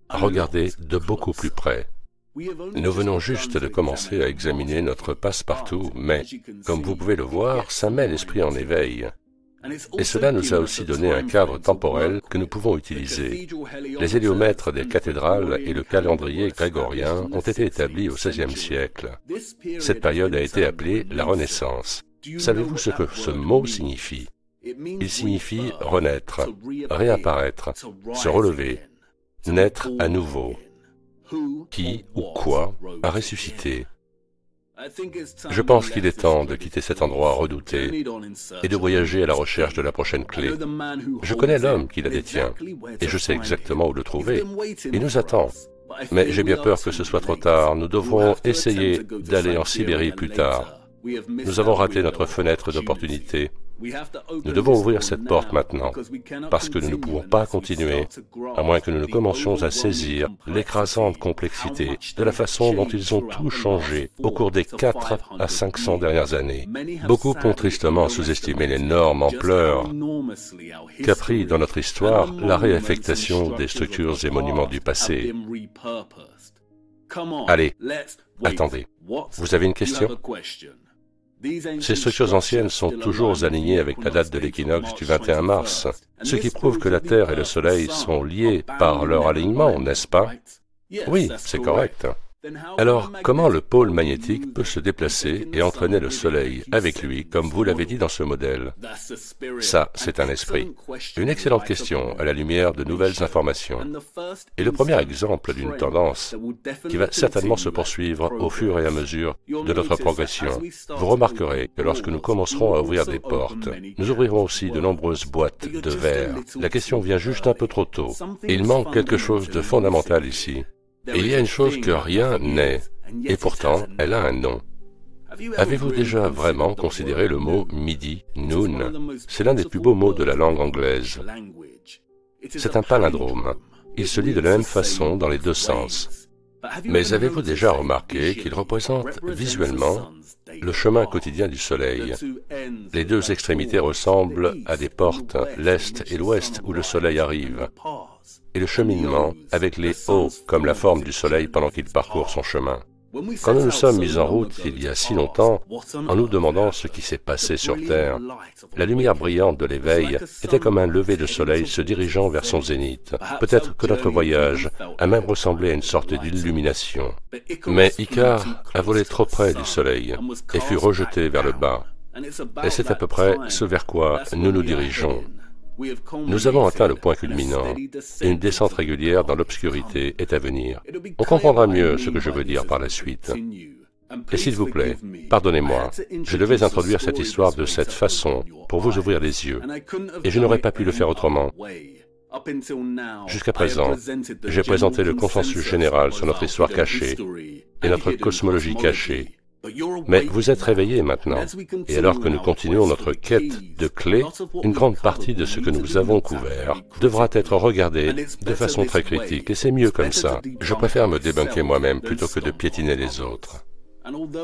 Regardez de beaucoup plus près. Nous venons juste de commencer à examiner notre passe-partout, mais, comme vous pouvez le voir, ça met l'esprit en éveil. Et cela nous a aussi donné un cadre temporel que nous pouvons utiliser. Les héliomètres des cathédrales et le calendrier grégorien ont été établis au XVIe siècle. Cette période a été appelée la Renaissance. Savez-vous ce que ce mot signifie? Il signifie renaître, réapparaître, se relever, naître à nouveau. Qui ou quoi a ressuscité? Je pense qu'il est temps de quitter cet endroit redouté et de voyager à la recherche de la prochaine clé. Je connais l'homme qui la détient et je sais exactement où le trouver. Il nous attend. Mais j'ai bien peur que ce soit trop tard. Nous devrons essayer d'aller en Sibérie plus tard. Nous avons raté notre fenêtre d'opportunité. Nous devons ouvrir cette porte maintenant, parce que nous ne pouvons pas continuer, à moins que nous ne commencions à saisir l'écrasante complexité de la façon dont ils ont tout changé au cours des 400 à 500 dernières années. Beaucoup ont tristement sous-estimé l'énorme ampleur qu'a pris dans notre histoire la réaffectation des structures et monuments du passé. Allez, attendez, vous avez une question? Ces structures anciennes sont toujours alignées avec la date de l'équinoxe du 21 mars, ce qui prouve que la Terre et le Soleil sont liés par leur alignement, n'est-ce pas? Oui, c'est correct. Alors, comment le pôle magnétique peut se déplacer et entraîner le Soleil avec lui, comme vous l'avez dit dans ce modèle? Ça, c'est un esprit. Une excellente question à la lumière de nouvelles informations. Et le premier exemple d'une tendance qui va certainement se poursuivre au fur et à mesure de notre progression. Vous remarquerez que lorsque nous commencerons à ouvrir des portes, nous ouvrirons aussi de nombreuses boîtes de verre. La question vient juste un peu trop tôt. Il manque quelque chose de fondamental ici. Et il y a une chose que rien n'est, et pourtant, elle a un nom. Avez-vous déjà vraiment considéré le mot midi, noon? C'est l'un des plus beaux mots de la langue anglaise. C'est un palindrome. Il se lit de la même façon dans les deux sens. Mais avez-vous déjà remarqué qu'il représente visuellement le chemin quotidien du Soleil? Les deux extrémités ressemblent à des portes, l'Est et l'Ouest, où le Soleil arrive. Et le cheminement avec les hauts comme la forme du Soleil pendant qu'il parcourt son chemin. Quand nous nous sommes mis en route il y a si longtemps, en nous demandant ce qui s'est passé sur Terre, la lumière brillante de l'éveil était comme un lever de soleil se dirigeant vers son zénith. Peut-être que notre voyage a même ressemblé à une sorte d'illumination. Mais Icare a volé trop près du soleil et fut rejeté vers le bas. Et c'est à peu près ce vers quoi nous nous dirigeons. Nous avons atteint le point culminant, et une descente régulière dans l'obscurité est à venir. On comprendra mieux ce que je veux dire par la suite. Et s'il vous plaît, pardonnez-moi, je devais introduire cette histoire de cette façon pour vous ouvrir les yeux, et je n'aurais pas pu le faire autrement. Jusqu'à présent, j'ai présenté le consensus général sur notre histoire cachée et notre cosmologie cachée. Mais vous êtes réveillés maintenant, et alors que nous continuons notre quête de clés, une grande partie de ce que nous avons couvert devra être regardé de façon très critique, et c'est mieux comme ça. Je préfère me débunker moi-même plutôt que de piétiner les autres.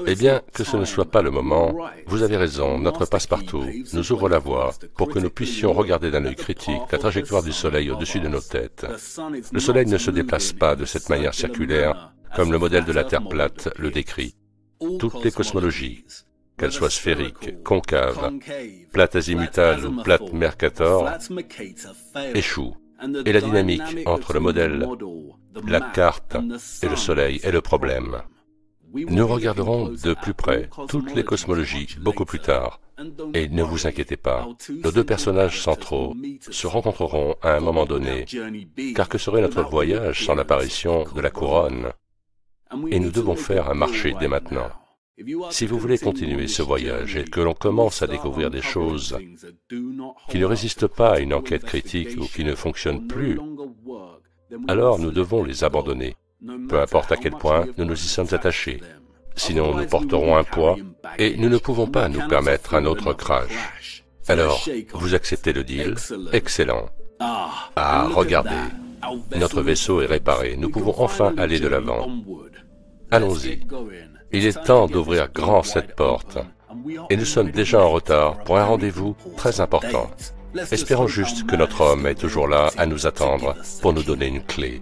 Eh bien, que ce ne soit pas le moment, vous avez raison, notre passe-partout nous ouvre la voie pour que nous puissions regarder d'un œil critique la trajectoire du Soleil au-dessus de nos têtes. Le Soleil ne se déplace pas de cette manière circulaire, comme le modèle de la Terre plate le décrit. Toutes les cosmologies, qu'elles soient sphériques, concaves, plates azimutales ou plates Mercator, échouent. Et la dynamique entre le modèle, la carte et le Soleil est le problème. Nous regarderons de plus près toutes les cosmologies beaucoup plus tard. Et ne vous inquiétez pas, nos deux personnages centraux se rencontreront à un moment donné, car que serait notre voyage sans l'apparition de la couronne? Et nous devons faire un marché dès maintenant. Si vous voulez continuer ce voyage et que l'on commence à découvrir des choses qui ne résistent pas à une enquête critique ou qui ne fonctionnent plus, alors nous devons les abandonner, peu importe à quel point nous nous y sommes attachés. Sinon nous porterons un poids et nous ne pouvons pas nous permettre un autre crash. Alors, vous acceptez le deal? Excellent. Ah, regardez, notre vaisseau est réparé, nous pouvons enfin aller de l'avant. Allons-y. Il est temps d'ouvrir grand cette porte. Et nous sommes déjà en retard pour un rendez-vous très important. Espérons juste que notre homme est toujours là à nous attendre pour nous donner une clé.